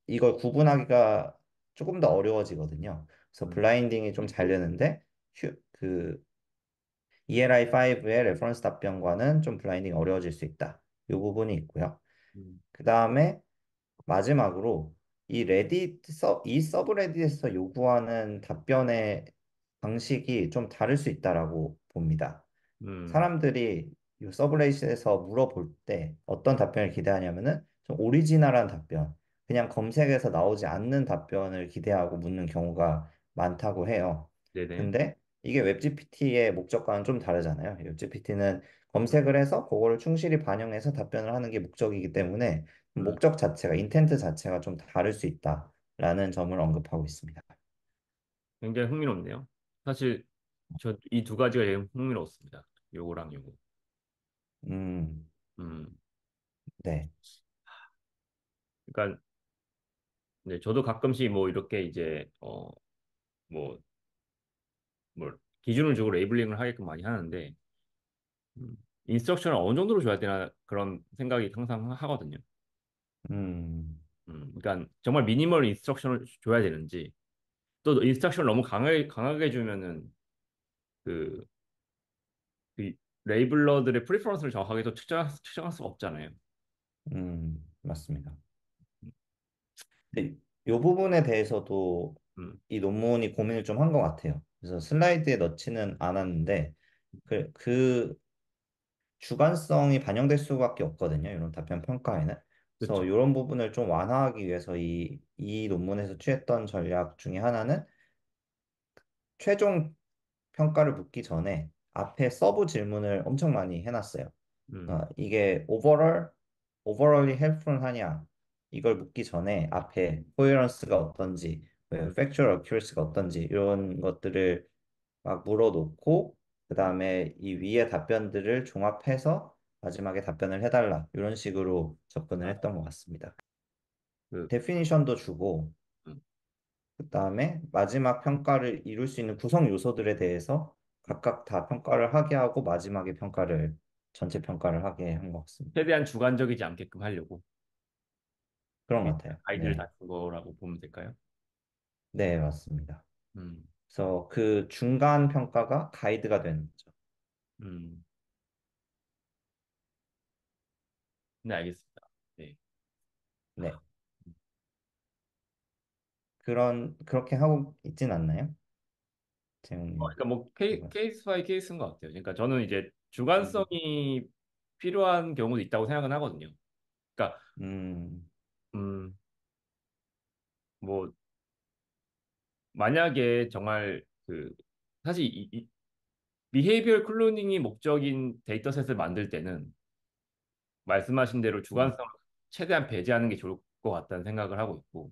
이걸 구분하기가 조금 더 어려워지거든요. 그래서 음, 블라인딩이 좀 잘 되는데 그 ELI5의 레퍼런스 답변과는 좀 블라인딩이 어려워질 수 있다. 이 부분이 있고요. 음, 그 다음에 마지막으로 이 서브레딧에서 요구하는 답변의 방식이 좀 다를 수 있다라고 봅니다. 음, 사람들이 이 서브레딧에서 물어볼 때 어떤 답변을 기대하냐면은 좀 오리지널한 답변, 그냥 검색에서 나오지 않는 답변을 기대하고 묻는 경우가 많다고 해요. 네네. 근데 이게 웹GPT의 목적과는 좀 다르잖아요. 웹GPT는 음, 검색을 해서 그거를 충실히 반영해서 답변을 하는 게 목적이기 때문에 음. 목적 자체가, 인텐트 자체가 좀 다를 수 있다라는 점을 언급하고 있습니다. 굉장히 흥미롭네요. 사실 저 이 두 가지가 제일 흥미로웠습니다. 요거랑 요거. 음, 음, 네, 그러니까 네, 저도 가끔씩 뭐 이렇게 이제 뭐, 뭐 기준을 주고 레이블링을 하게끔 많이 하는데 음, 인스트럭션을 어느 정도로 줘야 되나 그런 생각이 항상 하거든요. 음, 그러니까 정말 미니멀 인스트럭션을 줘야 되는지 또 인스트럭션을 너무 강하게 주면은 그, 그 레이블러들의 프리퍼런스를 정확하게 또 측정할 수가 없잖아요. 맞습니다. 근데 이 부분에 대해서도 음, 이 논문이 고민을 좀 한 것 같아요. 그래서 슬라이드에 넣지는 않았는데 그 주관성이 반영될 수밖에 없거든요. 이런 답변 평가에는. 그래서 그렇죠. 이런 부분을 좀 완화하기 위해서 이 논문에서 취했던 전략 중에 하나는 최종 평가를 묻기 전에 앞에 서브 질문을 엄청 많이 해놨어요. 음, 이게 오버럴리 헬프풀하냐 이걸 묻기 전에 앞에 코헤런스가 어떤지, 음, 팩추얼 어큐러시가 어떤지 이런 것들을 막 물어놓고 그 다음에 이 위에 답변들을 종합해서 마지막에 답변을 해달라 이런 식으로 접근을 아, 했던 것 같습니다. 그, 데피니션도 주고 음. 그다음에 마지막 평가를 이룰 수 있는 구성 요소들에 대해서 각각 다 평가를 하게 하고 마지막에 전체 평가를 하게 한 것 같습니다. 최대한 주관적이지 않게끔 하려고 그런 것 같아요. 아이디를 네, 다 준 거라고 보면 될까요? 네, 맞습니다. 음, 그래서 그 중간 평가가 가이드가 되는 거죠. 음, 네, 알겠습니다. 네. 네, 그렇게 하고 있진 않나요? 재용님. 그러니까 뭐 케이스 바이 케이스인 것 같아요. 그러니까 저는 이제 음, 주관성이 필요한 경우도 있다고 생각은 하거든요. 그러니까 음, 음, 뭐 만약에 정말 그 사실 비헤이비얼 클로닝이 목적인 데이터셋을 만들 때는 말씀하신 대로 음, 주관성을 최대한 배제하는 게 좋을 것 같다는 생각을 하고 있고,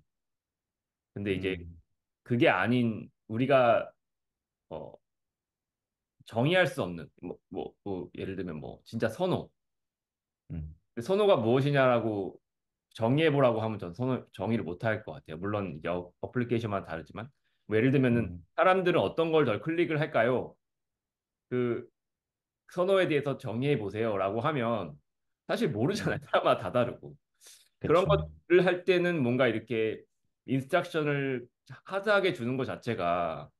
근데 이제 음, 그게 아닌 우리가 어, 정의할 수 없는 뭐 예를 들면 뭐 진짜 선호, 음, 근데 선호가 무엇이냐라고 정의해보라고 하면 전 정의를 못 할 것 같아요. 물론 이제 어플리케이션마다 다르지만 뭐 예를 들면은 음, 사람들은 어떤 걸 덜 클릭을 할까요? 그 선호에 대해서 정의해 보세요라고 하면 사실 모르잖아요. 음, 사람마다 다 다르고. 그런 그쵸. 것을 할 때는 뭔가 이렇게 인스트럭션을 하드하게 주는 것 자체가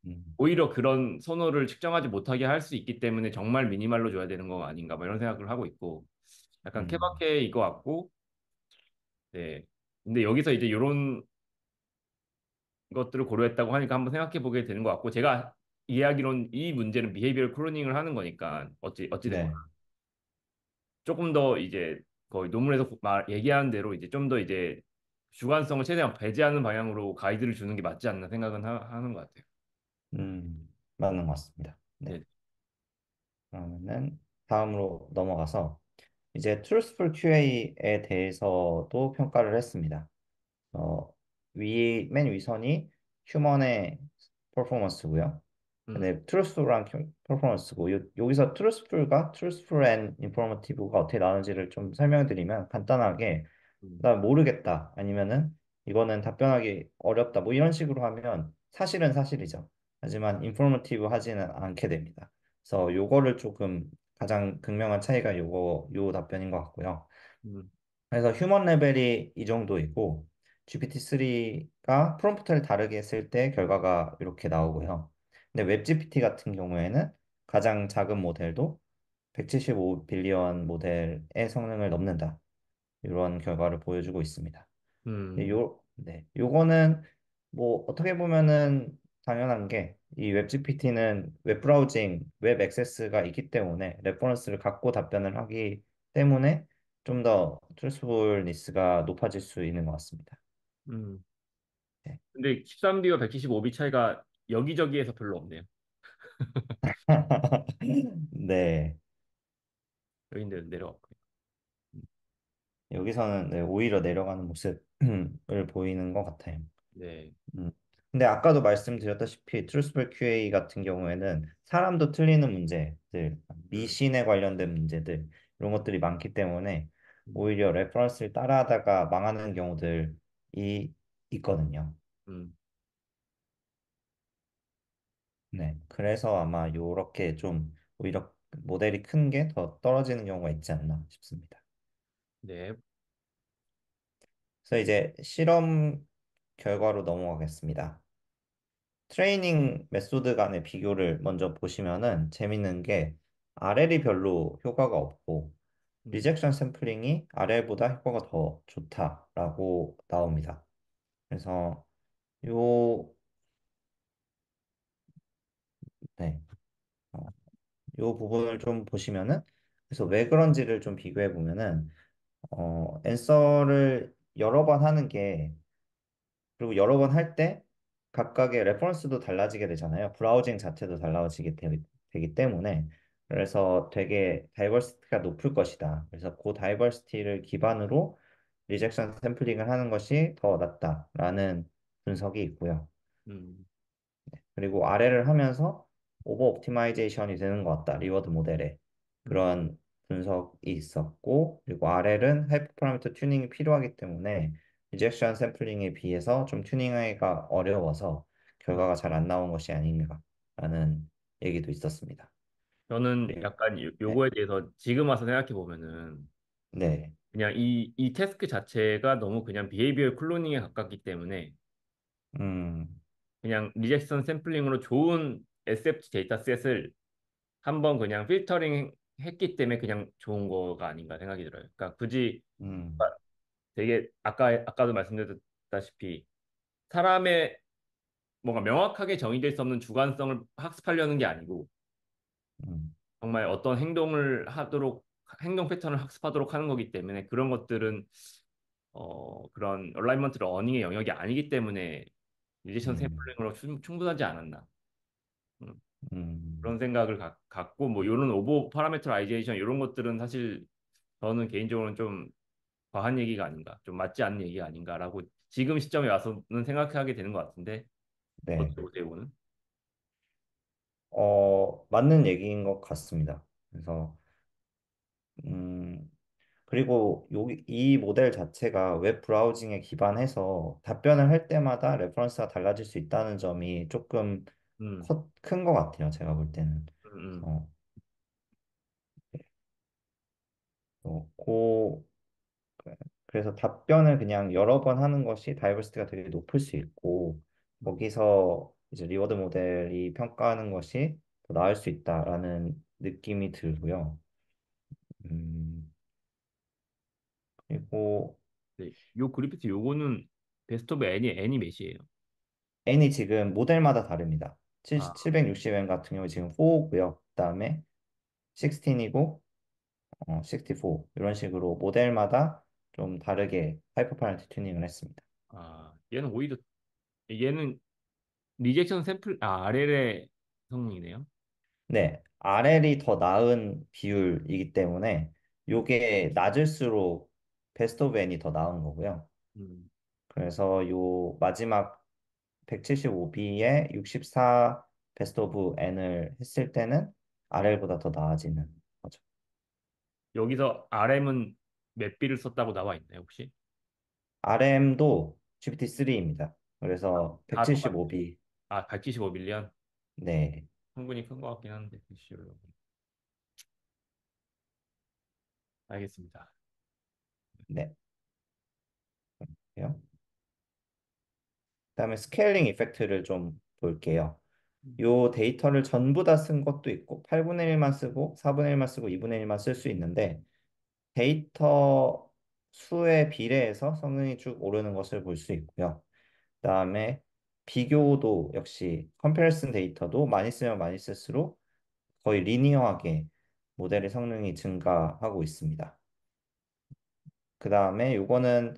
음, 오히려 그런 선호를 측정하지 못하게 할 수 있기 때문에 정말 미니말로 줘야 되는 거 아닌가 뭐 이런 생각을 하고 있고 약간 음, 케바케인 것 같고 네. 근데 여기서 이제 이런 것들을 고려했다고 하니까 한번 생각해 보게 되는 것 같고 제가 이해하기로는 이 문제는 비헤이비얼 클로닝을 하는 거니까 어찌 된 거나 네, 조금 더 이제 거의 논문에서 얘기하는 대로 이제 좀 더 이제 주관성을 최대한 배제하는 방향으로 가이드를 주는 게 맞지 않나 생각은 하는 것 같아요. 맞는 것 같습니다. 네. 네. 그러면은 다음으로 넘어가서 이제 Truthful QA에 대해서도 평가를 했습니다. 어, 맨 위선이 휴먼의 퍼포먼스고요. 음, 근데 truthful한 퍼포먼스고 여기서 truthful과 truthful and informative가 어떻게 나누는지를 좀 설명을 드리면 간단하게 음, 나 모르겠다 아니면은 이거는 답변하기 어렵다 뭐 이런 식으로 하면 사실은 사실이죠. 하지만 informative 하지는 않게 됩니다. 그래서 요거를 조금 가장 극명한 차이가 요 답변인 것 같고요. 음, 그래서 휴먼 레벨이 이 정도이고 GPT-3가 프롬프트를 다르게 했을 때 결과가 이렇게 나오고요. 근데 웹GPT 같은 경우에는 가장 작은 모델도 175 빌리언 모델의 성능을 넘는다. 이런 결과를 보여주고 있습니다. 음, 요거는 뭐 어떻게 보면은 당연한 게 이 웹 GPT는 웹 브라우징, 웹 액세스가 있기 때문에 레퍼런스를 갖고 답변을 하기 때문에 좀 더 트루스풀니스가 높아질 수 있는 것 같습니다. 음. 네. 근데 13비와 175비 차이가 여기저기에서 별로 없네요. 네. 여기인데 내려왔고. 여기서는 네, 오히려 내려가는 모습을 보이는 것 같아요. 네. 음. 근데 아까도 말씀드렸다시피 트루스풀 QA 같은 경우에는 사람도 틀리는 문제들, 음, 미신에 관련된 문제들 이런 것들이 많기 때문에 음, 오히려 레퍼런스를 따라하다가 망하는 경우들이 있거든요. 음. 네, 그래서 아마 요렇게 좀 오히려 모델이 큰 게 더 떨어지는 경우가 있지 않나 싶습니다. 네. 그래서 이제 실험 결과로 넘어가겠습니다. 트레이닝 메소드 간의 비교를 먼저 보시면은 재밌는 게 RL이 별로 효과가 없고 음. 리젝션 샘플링이 RL보다 효과가 더 좋다라고 나옵니다. 그래서 요, 네, 어, 요 부분을 좀 보시면은 그래서 왜 그런지를 좀 비교해 보면은 앤서를 여러 번 하는 게 그리고 여러 번 할 때 각각의 레퍼런스도 달라지게 되잖아요. 브라우징 자체도 되기 때문에 그래서 되게 다이버시티가 높을 것이다. 그래서 그 다이버시티를 기반으로 리젝션 샘플링을 하는 것이 더 낫다라는 분석이 있고요. 음, 그리고 아래를 하면서 오버 옵티마이제이션이 되는 것 같다. 리워드 모델에. 음, 그런 분석이 있었고, 그리고 RL은 하이퍼 파라미터 튜닝이 필요하기 때문에 리젝션 샘플링에 비해서 좀 튜닝하기가 어려워서 음. 결과가 잘 안 나온 것이 아닌가라는 얘기도 있었습니다. 저는 그리고 약간 네, 요거에 대해서 지금 와서 생각해 보면은 네, 그냥 이 태스크 자체가 너무 그냥 비헤이비얼 클로닝에 가깝기 때문에 음, 그냥 리젝션 샘플링으로 좋은 SF 데이터셋을 한번 그냥 필터링 했기 때문에 그냥 좋은 거가 아닌가 생각이 들어요. 그러니까 굳이 음, 되게 아까도 말씀드렸다시피 사람의 뭔가 명확하게 정의될 수 없는 주관성을 학습하려는 게 아니고 음, 정말 어떤 행동을 하도록 행동 패턴을 학습하도록 하는 거기 때문에 그런 것들은 그런 얼라이먼트 러닝의 영역이 아니기 때문에 리ले이션 음, 샘플링으로 충분하지 않았나 음, 그런 음, 생각을 갖고 뭐 이런 오버 파라메터라이제이션 이런 것들은 사실 저는 개인적으로는 좀 과한 얘기가 아닌가 좀 맞지 않는 얘기가 아닌가라고 지금 시점에 와서는 생각하게 되는 것 같은데 네. 어떻게 보세요, 이거는? 맞는 얘기인 것 같습니다. 그래서 음, 그리고 이 모델 자체가 웹 브라우징에 기반해서 답변을 할 때마다 레퍼런스가 달라질 수 있다는 점이 조금 음, 큰 것 같아요. 제가 볼 때는. 음, 어, 고, 그래서 답변을 그냥 여러 번 하는 것이 다이버시티가 되게 높을 수 있고, 음. 거기서 이제 리워드 모델이 평가하는 것이 더 나을 수 있다라는 느낌이 들고요. 음, 그리고 네, 요 그리피트 요거는 베스트 오브 애니 몇이에요? N이 지금 모델마다 다릅니다. 아, 760N 같은 경우 지금 4고요. 그다음에 16이고 64 이런 식으로 모델마다 좀 다르게 하이퍼 파렌트 튜닝을 했습니다. 얘는 오히려 얘는 리젝션 샘플 RL의 성능이네요. 네, RL이 더 나은 비율이기 때문에 음, 요게 낮을수록 베스트 오브 N이 더 나은 거고요. 음. 그래서 요 마지막 175B에 64 베스트 오브 N을 했을 때는 RL보다 더 나아지는 거죠. 여기서 RM은 몇 비를 썼다고 나와 있나요, 혹시? RM도 GPT-3입니다. 그래서 다 똑같. 175B. 175밀리언. 네, 충분히 큰 것 같긴 한데. 글쎄요. 알겠습니다. 네. 그래요? 그다음에 스케일링 이펙트를 좀 볼게요. 음. 요 데이터를 전부 다 쓴 것도 있고 8분의 1만 쓰고 4분의 1만 쓰고 2분의 1만 쓸 수 있는데 데이터 수에 비례해서 성능이 쭉 오르는 것을 볼 수 있고요. 그다음에 비교도 역시 컴패리슨 데이터도 많이 쓰면 많이 쓸수록 거의 리니어하게 모델의 성능이 증가하고 있습니다. 그다음에 요거는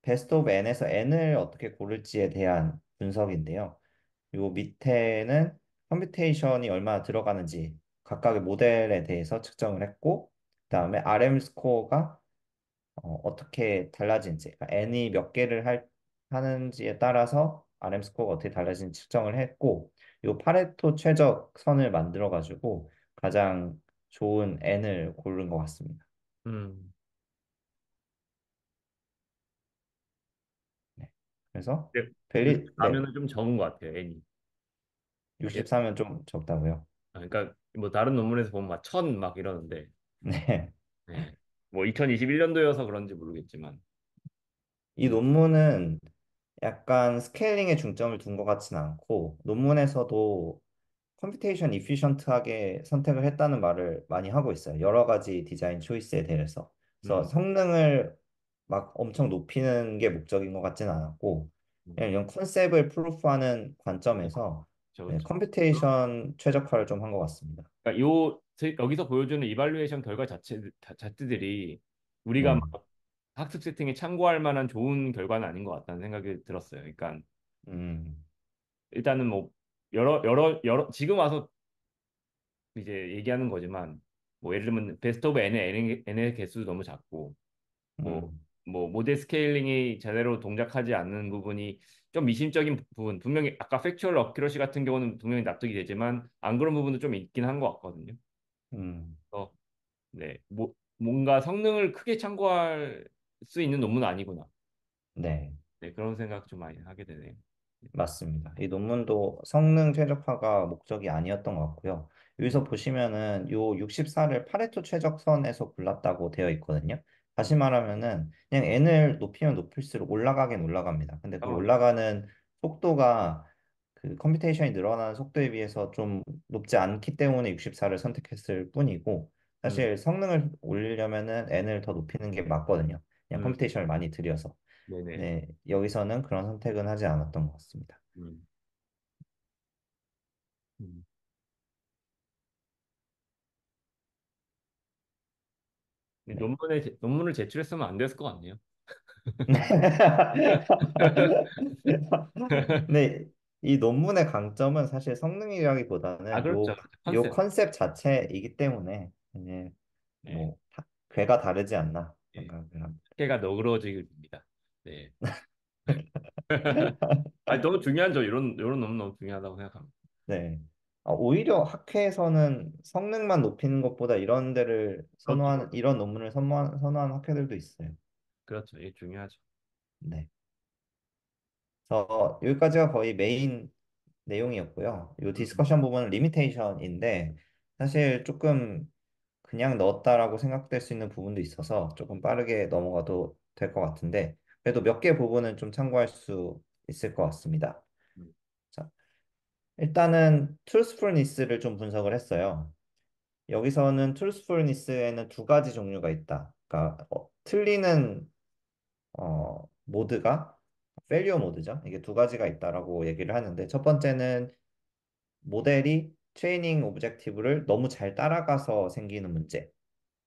베스트 오브 n에서 n을 어떻게 고를지에 대한 분석인데요. 요 밑에는 컴퓨테이션이 얼마나 들어가는지 각각의 모델에 대해서 측정을 했고, 그다음에 RM 스코어가 떻게 달라진지, 그러니까 n이 몇 개를 하는지에 따라서 RM 스코어가 어떻게 달라진지 측정을 했고, 요 파레토 최적 선을 만들어 가지고 가장 좋은 n을 고른 것 같습니다. 음. 네. 그래서 근데 네, 64면은 좀 적은 것 같아요, N이. 그러니까, 64면 좀 적다고요. 그러니까 뭐 다른 논문에서 보면 막 1000 막 이러는데, 네. 네. 뭐 2021년도여서 그런지 모르겠지만, 이 음, 논문은 약간 스케일링에 중점을 둔 것 같진 않고 논문에서도 컴퓨테이션 이피션트하게 선택을 했다는 말을 많이 하고 있어요. 여러 가지 디자인 초이스에 대해서. 그래서 음, 성능을 막 엄청 높이는 게 목적인 것 같진 않았고 그냥 음. 이런 컨셉을 프루프하는 관점에서 네, 그렇죠. 컴퓨테이션 최적화를 좀 한 것 같습니다. 그러니까 여기서 보여주는 이발루에이션 결과 자체들이 우리가 네. 막 학습 세팅에 참고할 만한 좋은 결과는 아닌 것 같다는 생각이 들었어요. 그러니까 음, 일단은 뭐 지금 와서 이제 얘기하는 거지만 뭐 예를 들면 베스트 오브 n의 개수도 너무 작고 뭐 음, 모델 스케일링이 제대로 동작하지 않는 부분이 좀 미심적인 부분 분명히 아까 팩추얼 어큐러시 같은 경우는 분명히 납득이 되지만 안 그런 부분도 좀 있긴 한 것 같거든요. 음, 네, 뭔가 성능을 크게 참고할 수 있는 논문은 아니구나. 네. 네, 그런 생각 좀 많이 하게 되네요. 맞습니다. 이 논문도 성능 최적화가 목적이 아니었던 것 같고요. 음, 여기서 보시면은 요 64를 파레토 최적선에서 골랐다고 되어 있거든요. 다시 음. 말하면은 그냥 n을 높이면 높일수록 올라가긴 올라갑니다. 근데 그 올라가는 속도가 그 컴퓨테이션이 늘어나는 속도에 비해서 좀 높지 않기 때문에 64를 선택했을 뿐이고 음, 사실 성능을 올리려면은 n을 더 높이는 게 맞거든요. 그냥 음, 컴퓨테이션을 많이 들여서. 네네. 네, 여기서는 그런 선택은 하지 않았던 것 같습니다. 음, 음. 네. 논문을 제출했으면 안 됐을 것 같네요. 네, 이 논문의 강점은 사실 아, 성능이라기보다는 그렇죠. 요 컨셉. 컨셉 자체이기 때문에 이제 네. 괴가 다르지 않나 예. 생각을 합니다. 학계가 너그러지길 빕니다. 네. 아니, 너무 중요하죠. 이런 논문 너무 중요하다고 생각합니다. 네. 오히려 학회에서는 성능만 높이는 것보다 그렇죠. 이런 논문을 선호하는 학회들도 있어요. 그렇죠. 이게 중요하죠. 네. 그래서 여기까지가 거의 메인 내용이었고요. 이 음, 디스커션 부분은 리미테이션인데 사실 조금 그냥 넣었다라고 생각될 수 있는 부분도 있어서 조금 빠르게 넘어가도 될 것 같은데 그래도 몇 개 부분은 좀 참고할 수 있을 것 같습니다. 음, 자, 일단은 truthfulness를 좀 분석을 했어요. 여기서는 truthfulness에는 두 가지 종류가 있다. 그러니까 틀리는 모드가 failure 모드죠. 이게 두 가지가 있다라고 얘기를 하는데 첫 번째는 모델이 트레이닝 오브젝티브를 너무 잘 따라가서 생기는 문제.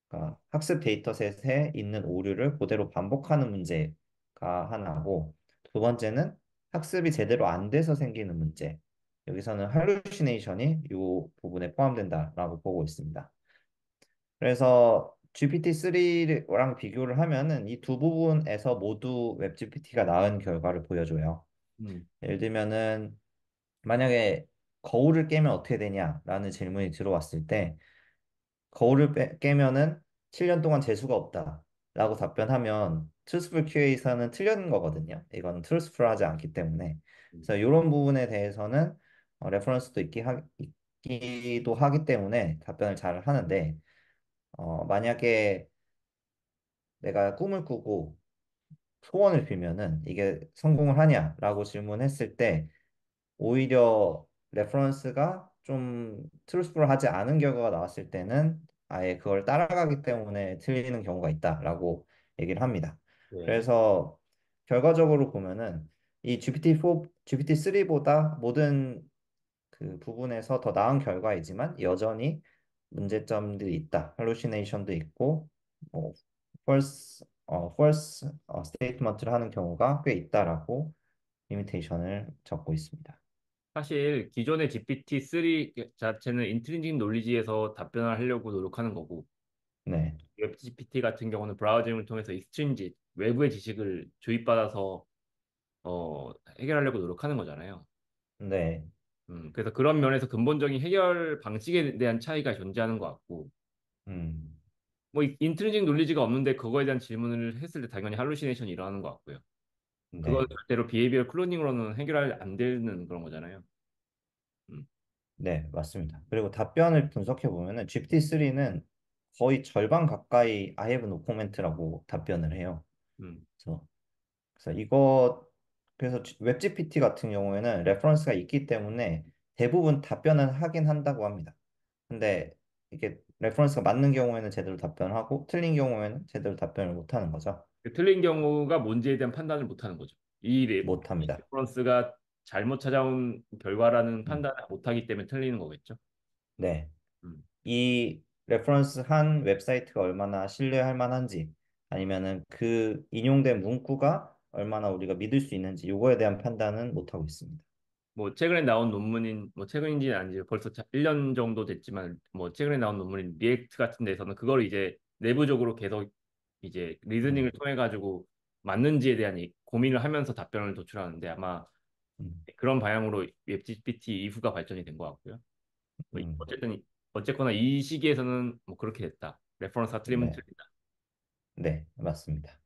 그러니까 학습 데이터셋에 있는 오류를 그대로 반복하는 문제가 하나고, 두 번째는 학습이 제대로 안 돼서 생기는 문제. 여기서는 할루시네이션이 이 부분에 포함된다라고 보고 있습니다. 그래서 GPT-3랑 비교를 하면은 이 두 부분에서 모두 웹 GPT가 나은 결과를 보여줘요. 음, 예를 들면은 만약에 거울을 깨면 어떻게 되냐라는 질문이 들어왔을 때 깨면은 7년 동안 재수가 없다 라고 답변하면 truthful QA에서는 틀린 거거든요. 이건 truthful하지 않기 때문에. 음, 그래서 이런 부분에 대해서는 레퍼런스도 있기도 하기 때문에 답변을 잘 하는데 만약에 내가 꿈을 꾸고 소원을 빌면은 이게 성공을 하냐라고 질문했을 때 오히려 레퍼런스가 좀 트루스풀하지 않은 결과가 나왔을 때는 아예 그걸 따라가기 때문에 틀리는 경우가 있다라고 얘기를 합니다. 네. 그래서 결과적으로 보면은 이 GPT-4, GPT-3보다 모든 그 부분에서 더 나은 결과이지만 여전히 문제점들이 있다. 할루시네이션도 있고 뭐 false statement를 하는 경우가 꽤 있다라고 리미테이션을 적고 있습니다. 사실 기존의 GPT-3 자체는 인트리직 논리지에서 답변을 하려고 노력하는 거고 네, 웹 GPT 같은 경우는 브라우징을 통해서 익스트린직 외부의 지식을 주입받아서 해결하려고 노력하는 거잖아요. 네, 그래서 그런 면에서 근본적인 해결 방식에 대한 차이가 존재하는 것 같고 음, 뭐 인트리직 논리지가 없는데 그거에 대한 질문을 했을 때 당연히 할루시네이션이 일어나는 것 같고요. 그건 네, 절대로 비헤이비어 클로닝으로는 해결 안 되는 그런 거잖아요. 음, 네, 맞습니다. 그리고 답변을 분석해 보면은 GPT-3는 거의 절반 가까이 I have no comment라고 답변을 해요. 음. 그래서 그래서 이거 그래서 웹 GPT 같은 경우에는 레퍼런스가 있기 때문에 대부분 답변은 하긴 한다고 합니다. 근데 이게 레퍼런스가 맞는 경우에는 제대로 답변하고 틀린 경우에는 제대로 답변을 못 하는 거죠. 그 틀린 경우가 뭔지에 대한 판단을 못 하는 거죠. 못 이 합니다. 레퍼런스가 잘못 찾아온 결과라는 음, 판단을 못 하기 때문에 틀리는 거겠죠. 네. 음. 이 레퍼런스 한 웹사이트가 얼마나 신뢰할 만한지 아니면은 그 인용된 문구가 얼마나 우리가 믿을 수 있는지 요거에 대한 판단은 못 하고 있습니다. 뭐 최근에 나온 논문인 뭐 최근인지는 아닌지 벌써 1년 정도 됐지만 뭐 최근에 나온 논문인 리액트 같은 데서는 그걸 이제 내부적으로 계속 이제 리즈닝을 음, 통해 가지고 맞는지에 대한 고민을 하면서 답변을 도출하는데 아마 음, 그런 방향으로 웹 GPT 이후가 발전이 된 것 같고요. 뭐 음. 어쨌거나 이 시기에서는 뭐 그렇게 됐다. 레퍼런스가 틀리면 네, 틀리다. 네, 맞습니다.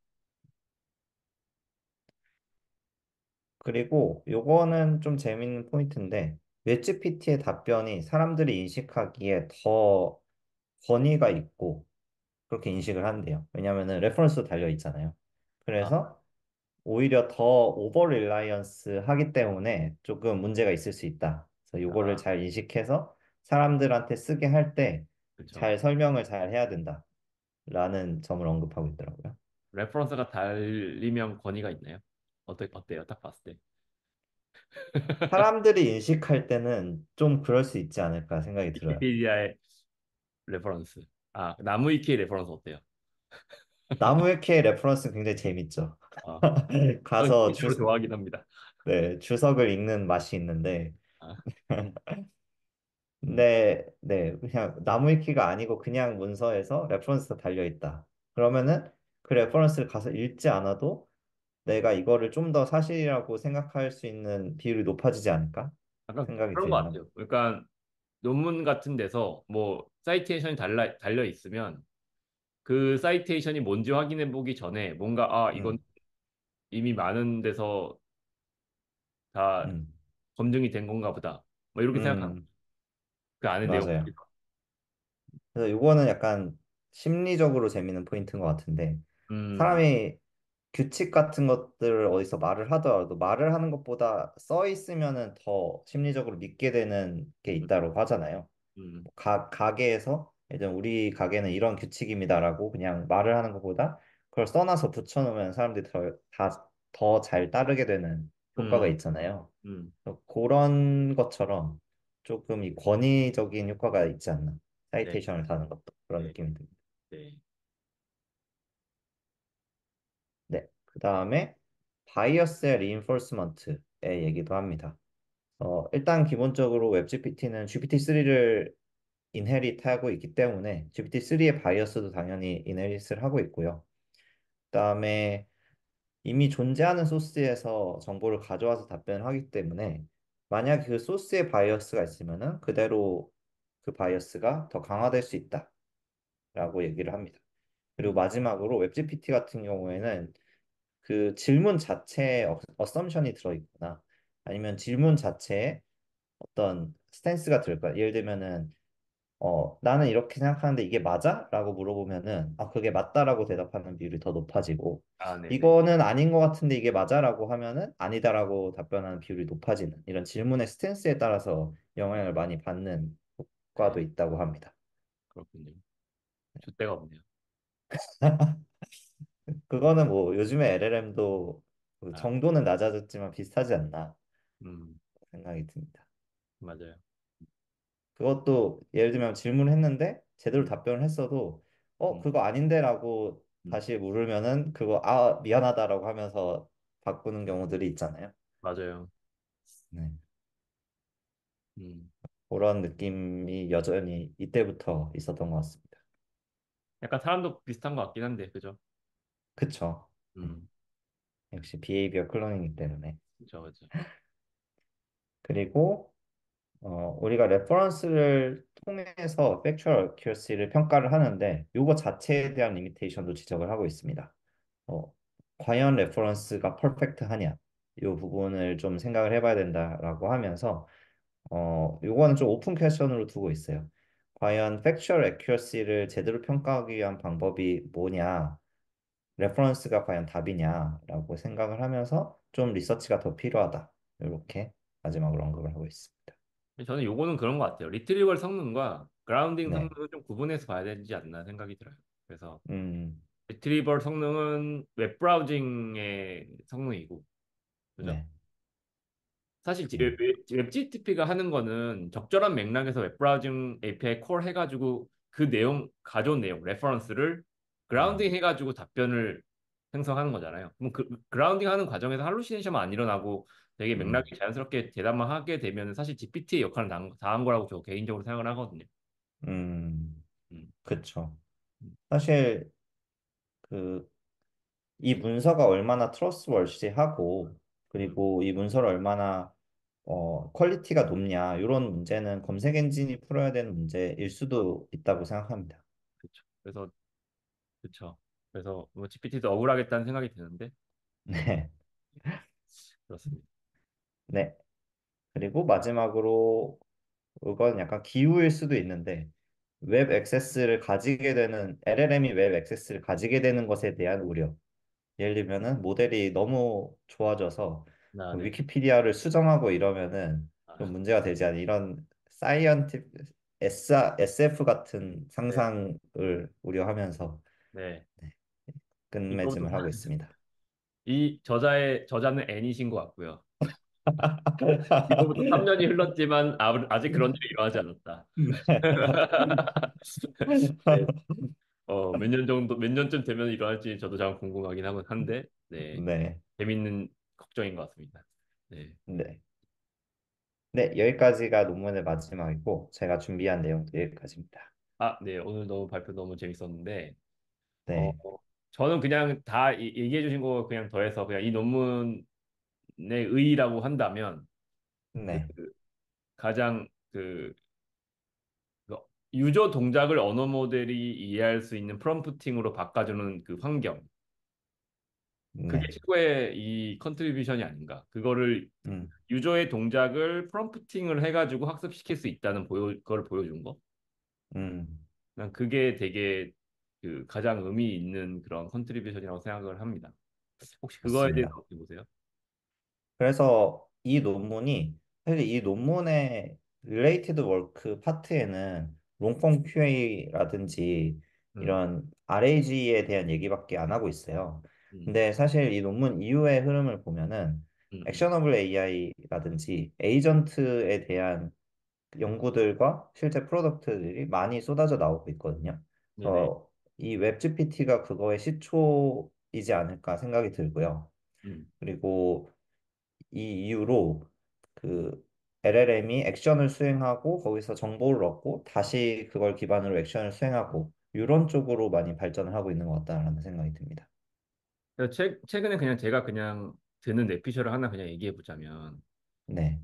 그리고 요거는 좀 재밌는 포인트인데 웹GPT의 답변이 사람들이 인식하기에 더 권위가 있고 그렇게 인식을 한대요. 왜냐하면은 레퍼런스도 달려 있잖아요. 아, 그래서 오히려 더 오버 릴라이언스 하기 때문에 조금 문제가 있을 수 있다. 그래서 요거를 아, 잘 인식해서 사람들한테 쓰게 할 때 그렇죠. 잘 설명을 잘 해야 된다라는 점을 언급하고 있더라고요. 레퍼런스가 달리면 권위가 있나요? 어때요? 딱 봤을 때. 사람들이 인식할 때는 좀 그럴 수 있지 않을까 생각이 들어요. 위키피디아의 레퍼런스. 아, 나무위키의 레퍼런스 어때요? 나무위키의 레퍼런스 굉장히 재밌죠. 아, 저는 가서 개인적으로 좋아하긴 합니다. 네, 주석을 읽는 맛이 있는데, 아, 음, 네, 그냥 나무위키가 아니고 그냥 문서에서 레퍼런스가 달려 있다. 그러면은 그 레퍼런스를 가서 읽지 않아도 내가 이거를 좀 더 사실이라고 생각할 수 있는 비율이 높아지지 않을까 약간 생각이 그런 것 들긴 합니다. 같아요. 그러니까 논문 같은 데서 뭐 사이테이션이 달려 있으면 그 사이테이션이 뭔지 확인해 보기 전에 뭔가 이건 음, 이미 많은 데서 다 음, 검증이 된 건가 보다. 뭐 이렇게 생각하는 음, 그 안에 내용. 맞아요. 그래서 이거는 약간 심리적으로 재밌는 포인트인 것 같은데, 음, 사람이 규칙 같은 것들을 어디서 말을 하더라도 말을 하는 것보다 써 있으면은 더 심리적으로 믿게 되는 게 음, 있다고 하잖아요. 음, 가게에서 예전 우리 가게는 이런 규칙입니다라고 그냥 말을 하는 것보다 그걸 써놔서 붙여놓으면 사람들이 더 잘 따르게 되는 효과가 음, 있잖아요. 음. 그래서 그런 것처럼 조금 이 권위적인 효과가 있지 않나. 네, 사이테이션을 다는 것도 그런 네, 느낌이 듭니다. 네. 네. 그 다음에 바이어스의 리인포스먼트의 얘기도 합니다. 일단 기본적으로 웹 GPT는 GPT-3를 인헤리트하고 있기 때문에 GPT-3의 바이어스도 당연히 인헤리트를 하고 있고요. 그다음에 이미 존재하는 소스에서 정보를 가져와서 답변을 하기 때문에 만약 그 소스에 바이어스가 있으면은 그대로 그 바이어스가 더 강화될 수 있다라고 얘기를 합니다. 그리고 음, 마지막으로 웹 GPT 같은 경우에는 그 질문 자체에 어썸션이 들어있거나 아니면 질문 자체에 어떤 스탠스가 들까? 예를 들면은 나는 이렇게 생각하는데 이게 맞아? 라고 물어보면은, 그게 맞다라고 대답하는 비율이 더 높아지고, 아, 네네. 이거는 아닌 것 같은데 이게 맞아라고 하면은 아니다라고 답변하는 비율이 높아지는 이런 질문의 스탠스에 따라서 영향을 많이 받는 효과도 네, 있다고 합니다. 그렇군요. 줏대가 없네요. 그거는 뭐 요즘에 LLM도 아, 정도는 낮아졌지만 비슷하지 않나 음, 생각이 듭니다. 맞아요. 그것도 예를 들면 질문을 했는데 제대로 음, 답변을 했어도 음, 그거 아닌데라고 음, 다시 물으면은 그거 미안하다라고 하면서 바꾸는 경우들이 있잖아요. 맞아요. 네. 음, 그런 느낌이 여전히 이때부터 있었던 것 같습니다. 약간 사람도 비슷한 것 같긴 한데, 그죠? 그쵸? 네. 음, 역시 비헤이비어 클로닝이기 때문에. 그죠, 그죠. 그리고 우리가 레퍼런스를 통해서 팩추얼 어큐러시를 평가를 하는데 이거 자체에 대한 리미테이션도 지적을 하고 있습니다. 어, 과연 레퍼런스가 퍼펙트하냐? 이 부분을 좀 생각을 해봐야 된다라고 하면서 요거는 좀 오픈 퀘스천으로 두고 있어요. 과연 팩추얼 어큐러시를 제대로 평가하기 위한 방법이 뭐냐? 레퍼런스가 과연 답이냐라고 생각을 하면서 좀 리서치가 더 필요하다. 이렇게 마지막으로 언급을 하고 있습니다. 저는 요거는 그런 것 같아요. 리트리버 성능과 그라운딩 네. 성능을 좀 구분해서 봐야 되지 않나 생각이 들어요. 그래서 음, 리트리버 성능은 웹 브라우징의 성능이고, 그죠? 네. 사실 네. 웹GTP가 하는 거는 적절한 맥락에서 웹 브라우징 API 콜 해가지고 그 내용 가져온 내용 레퍼런스를 그라운딩 음, 해가지고 답변을 생성하는 거잖아요. 그럼 그 그라운딩 하는 과정에서 할루시네이션만 안 일어나고 되게 맥락이 음, 자연스럽게 대답만 하게 되면 사실 GPT의 역할은 다한 거라고 저 개인적으로 생각을 하거든요. 음, 음, 그쵸. 음, 사실 그 이 문서가 얼마나 트러스트월시하고 음, 그리고 이 문서를 얼마나 퀄리티가 높냐 이런 문제는 검색 엔진이 풀어야 되는 문제일 수도 있다고 생각합니다. 그렇죠. 그렇죠. 그래서 뭐 GPT도 억울하겠다는 생각이 드는데, 네, 네. 그렇습니다. 네. 그리고 마지막으로 이건 약간 기우일 수도 있는데 웹 액세스를 가지게 되는 LLM이 웹 액세스를 가지게 되는 것에 대한 우려. 예를 들면은 모델이 너무 좋아져서 아, 뭐 네. 위키피디아를 수정하고 이러면은 아, 좀 문제가 되지 않는 이런 SF 같은 네. 상상을 우려하면서 네. 이거부터 끝맺음을 하고 있습니다. 이 저자는 N이신 것 같고요. 이거부터 3년이 흘렀지만 아직 그런 일이 일어나지 않았다. 네. 몇 년쯤 되면 일어날지 저도 참 궁금하긴 하긴 한데, 네. 네, 재밌는 걱정인 것 같습니다. 네. 네, 네, 여기까지가 논문의 마지막이고 제가 준비한 내용도 여기까지입니다. 아, 네. 오늘 너무 발표 너무 재밌었는데, 어, 네, 저는 그냥 다 얘기해 주신 거 그냥 더해서 그냥 이 논문의 의의라고 한다면, 그 네, 가장 그 유저 동작을 언어 모델이 이해할 수 있는 프롬프팅으로 바꿔주는 그 환경. 그게 네, 최고의 이 컨트리뷰션이 아닌가. 그거를 음, 유저의 동작을 프롬프팅을 해가지고 학습시킬 수 있다는 그걸 보여준 거. 음, 난 그게 되게 그 가장 의미 있는 그런 컨트리뷰션이라고 생각을 합니다. 혹시 그거에 대해서 맞습니다. 어떻게 보세요? 그래서 이 논문이 사실 이 논문의 related work 파트에는 롱폼 QA라든지 음, 이런 RAG에 대한 얘기밖에 안 하고 있어요. 음, 근데 사실 이 논문 이후의 흐름을 보면은 음, 음. 액셔너블 AI라든지 에이전트에 대한 연구들과 실제 프로덕트들이 많이 쏟아져 나오고 있거든요. 네네. 그래서 이 웹 GPT가 그거의 시초이지 않을까 생각이 들고요. 음. 그리고 이 이후로 그 LLM이 액션을 수행하고 거기서 정보를 얻고 다시 그걸 기반으로 액션을 수행하고 이런 쪽으로 많이 발전을 하고 있는 것 같다라는 생각이 듭니다. 그래서 최근에 그냥 제가 그냥 드는 뇌피셜을 하나 그냥 얘기해 보자면 네,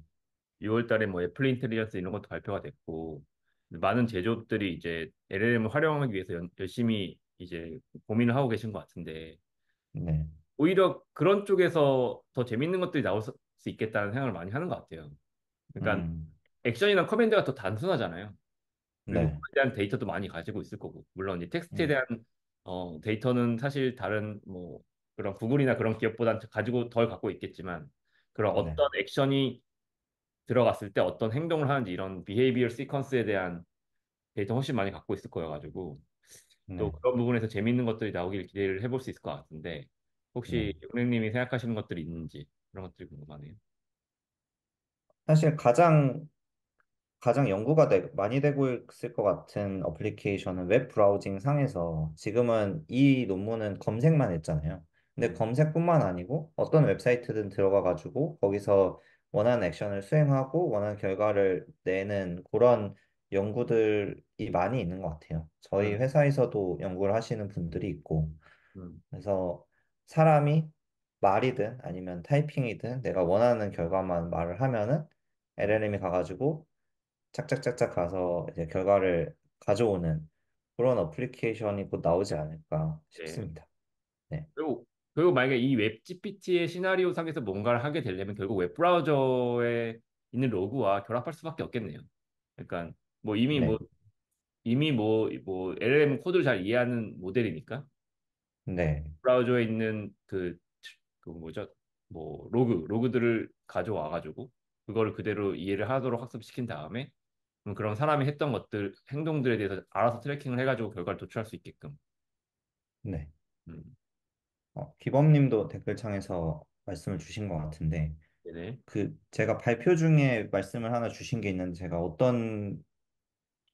6월 달에 뭐 애플 인텔리전스 이런 것도 발표가 됐고 많은 제조업들이 이제 LLM을 활용하기 위해서 열심히 이제 고민을 하고 계신 것 같은데 네, 오히려 그런 쪽에서 더 재밌는 것들이 나올 수 있겠다는 생각을 많이 하는 것 같아요. 그러니까 음, 액션이나 커맨드가 더 단순하잖아요. 그리고 네, 그거에 대한 데이터도 많이 가지고 있을 거고 물론 이제 텍스트에 음, 대한 데이터는 사실 다른 뭐 그런 구글이나 그런 기업보다는 가지고 덜 갖고 있겠지만 그런 네, 어떤 액션이 들어갔을 때 어떤 행동을 하는지 이런 비헤이비어 시퀀스에 대한 데이터 훨씬 많이 갖고 있을 거여가지고 또 네, 그런 부분에서 재미있는 것들이 나오길 기대를 해볼 수 있을 것 같은데 네. 혹시 은행님이 생각하시는 것들이 있는지 그런 것들이 궁금하네요. 사실 가장 많이 되고 있을 것 같은 어플리케이션은 웹 브라우징 상에서 지금은 이 논문은 검색만 했잖아요. 근데 음, 검색뿐만 아니고 어떤 웹사이트든 들어가 가지고 거기서 원하는 액션을 수행하고 원하는 결과를 내는 그런 연구들이 많이 있는 것 같아요. 저희 음, 회사에서도 연구를 하시는 분들이 있고 음, 그래서 사람이 말이든 아니면 타이핑이든 내가 원하는 결과만 말을 하면은 음, LLM이 가가지고 착착착착 가서 이제 결과를 가져오는 그런 어플리케이션이 곧 나오지 않을까 네. 싶습니다. 네, 그리고 만약에 이 웹 GPT의 시나리오 상에서 뭔가를 하게 되려면 결국 웹 브라우저에 있는 로그와 결합할 수밖에 없겠네요. 그러니까 뭐 네, 이미 뭐 LLM 코드를 잘 이해하는 모델이니까 네, 브라우저에 있는 그 뭐죠? 뭐 로그들을 가져와 가지고 그거를 그대로 이해를 하도록 학습시킨 다음에 그런 사람이 했던 것들 행동들에 대해서 알아서 트래킹을 해가지고 결과를 도출할 수 있게끔. 네. 음, 기범님도 댓글창에서 말씀을 주신 것 같은데 네네. 그 제가 발표 중에 말씀을 하나 주신 게 있는데 제가 어떤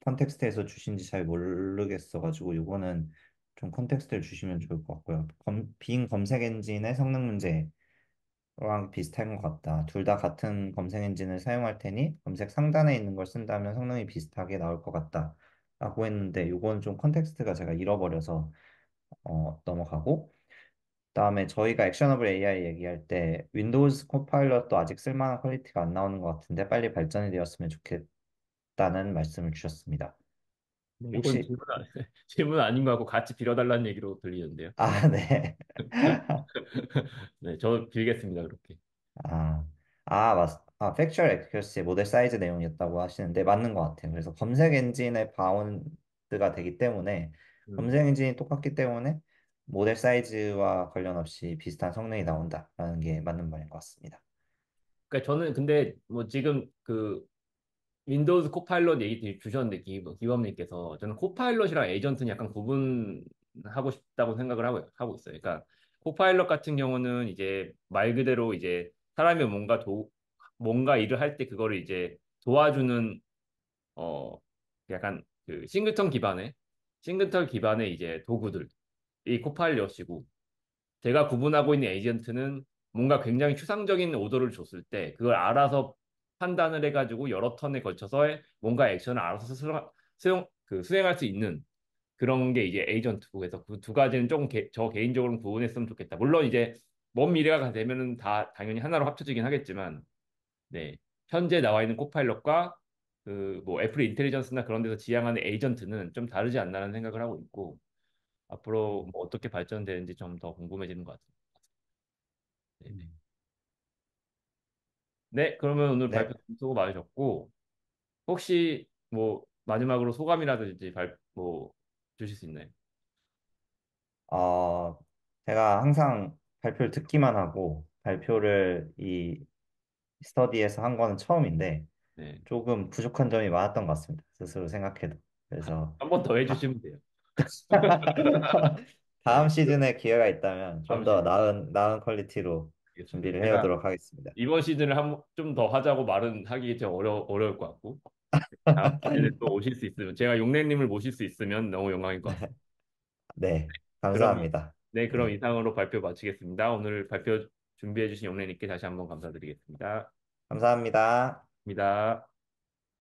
컨텍스트에서 주신지 잘 모르겠어가지고 요거는 좀 컨텍스트를 주시면 좋을 것 같고요. 빙 검색 엔진의 성능 문제랑 비슷한 것 같다. 둘 다 같은 검색 엔진을 사용할 테니 검색 상단에 있는 걸 쓴다면 성능이 비슷하게 나올 것 같다. 라고 했는데 요건 좀 컨텍스트가 제가 잃어버려서 넘어가고 그다음에 저희가 액셔너블 AI 얘기할 때 윈도우즈 코파일럿도 아직 쓸만한 퀄리티가 안 나오는 것 같은데 빨리 발전이 되었으면 좋겠다는 말씀을 주셨습니다. 네, 이건 혹시 질문 아닌 것 같고 같이 빌어달라는 얘기로 들리는데요. 아, 네. 네, 저 빌겠습니다, 그렇게. 아, factual accuracy 모델 사이즈 내용이었다고 하시는데 맞는 것 같아요. 그래서 검색 엔진의 바운드가 되기 때문에 음. 검색 엔진이 똑같기 때문에 모델 사이즈와 관련 없이 비슷한 성능이 나온다라는 게 맞는 말인 것 같습니다. 그러니까 저는 근데 뭐 지금 그 윈도우즈 코파일럿 얘기 주셨는데 기범님께서 저는 코파일럿이랑 에이전트는 약간 구분하고 싶다고 생각을 하고 있어요. 그러니까 코파일럿 같은 경우는 이제 말 그대로 이제 사람이 뭔가 일을 할 때 그거를 이제 도와주는 어 약간 그 싱글턴 기반의 이제 도구들 이 코파일럿이고 제가 구분하고 있는 에이전트는 뭔가 굉장히 추상적인 오더를 줬을 때 그걸 알아서 판단을 해가지고 여러 턴에 걸쳐서 뭔가 액션을 알아서 수행할 수 있는 그런 게 이제 에이전트고 그래서 그 두 가지는 조금 저 개인적으로는 구분했으면 좋겠다. 물론 이제 먼 미래가 되면은 다 당연히 하나로 합쳐지긴 하겠지만 네. 현재 나와 있는 코파일럿과 그 뭐 애플 인텔리전스나 그런 데서 지향하는 에이전트는 좀 다르지 않나라는 생각을 하고 있고 앞으로 뭐 어떻게 발전되는지 좀 더 궁금해지는 것 같습니다. 네네. 음. 네, 그러면 오늘 발표 네. 수고 많으셨고 혹시 뭐 마지막으로 소감이라든지 뭐 주실 수 있나요? 어, 제가 항상 발표를 듣기만 하고 발표를 이 스터디에서 한 거는 처음인데 네. 조금 부족한 점이 많았던 것 같습니다. 스스로 생각해도. 그래서 한 번 더 다, 해주시면 돼요. 다음 네. 시즌에 기회가 있다면 좀 다음 더 시즌 나은 퀄리티로 알겠습니다. 준비를 제가 해오도록 하겠습니다. 이번 시즌을 좀 더 하자고 말은 하기 좀 어려울 것 같고 다음 시즌에 또 오실 수 있으면 제가 용래님을 모실 수 있으면 너무 영광일 것 같습니다. 네, 그럼 감사합니다. 그럼 네, 이상으로 발표 마치겠습니다. 오늘 발표 준비해 주신 용래님께 다시 한번 감사드리겠습니다. 감사합니다. 입니다.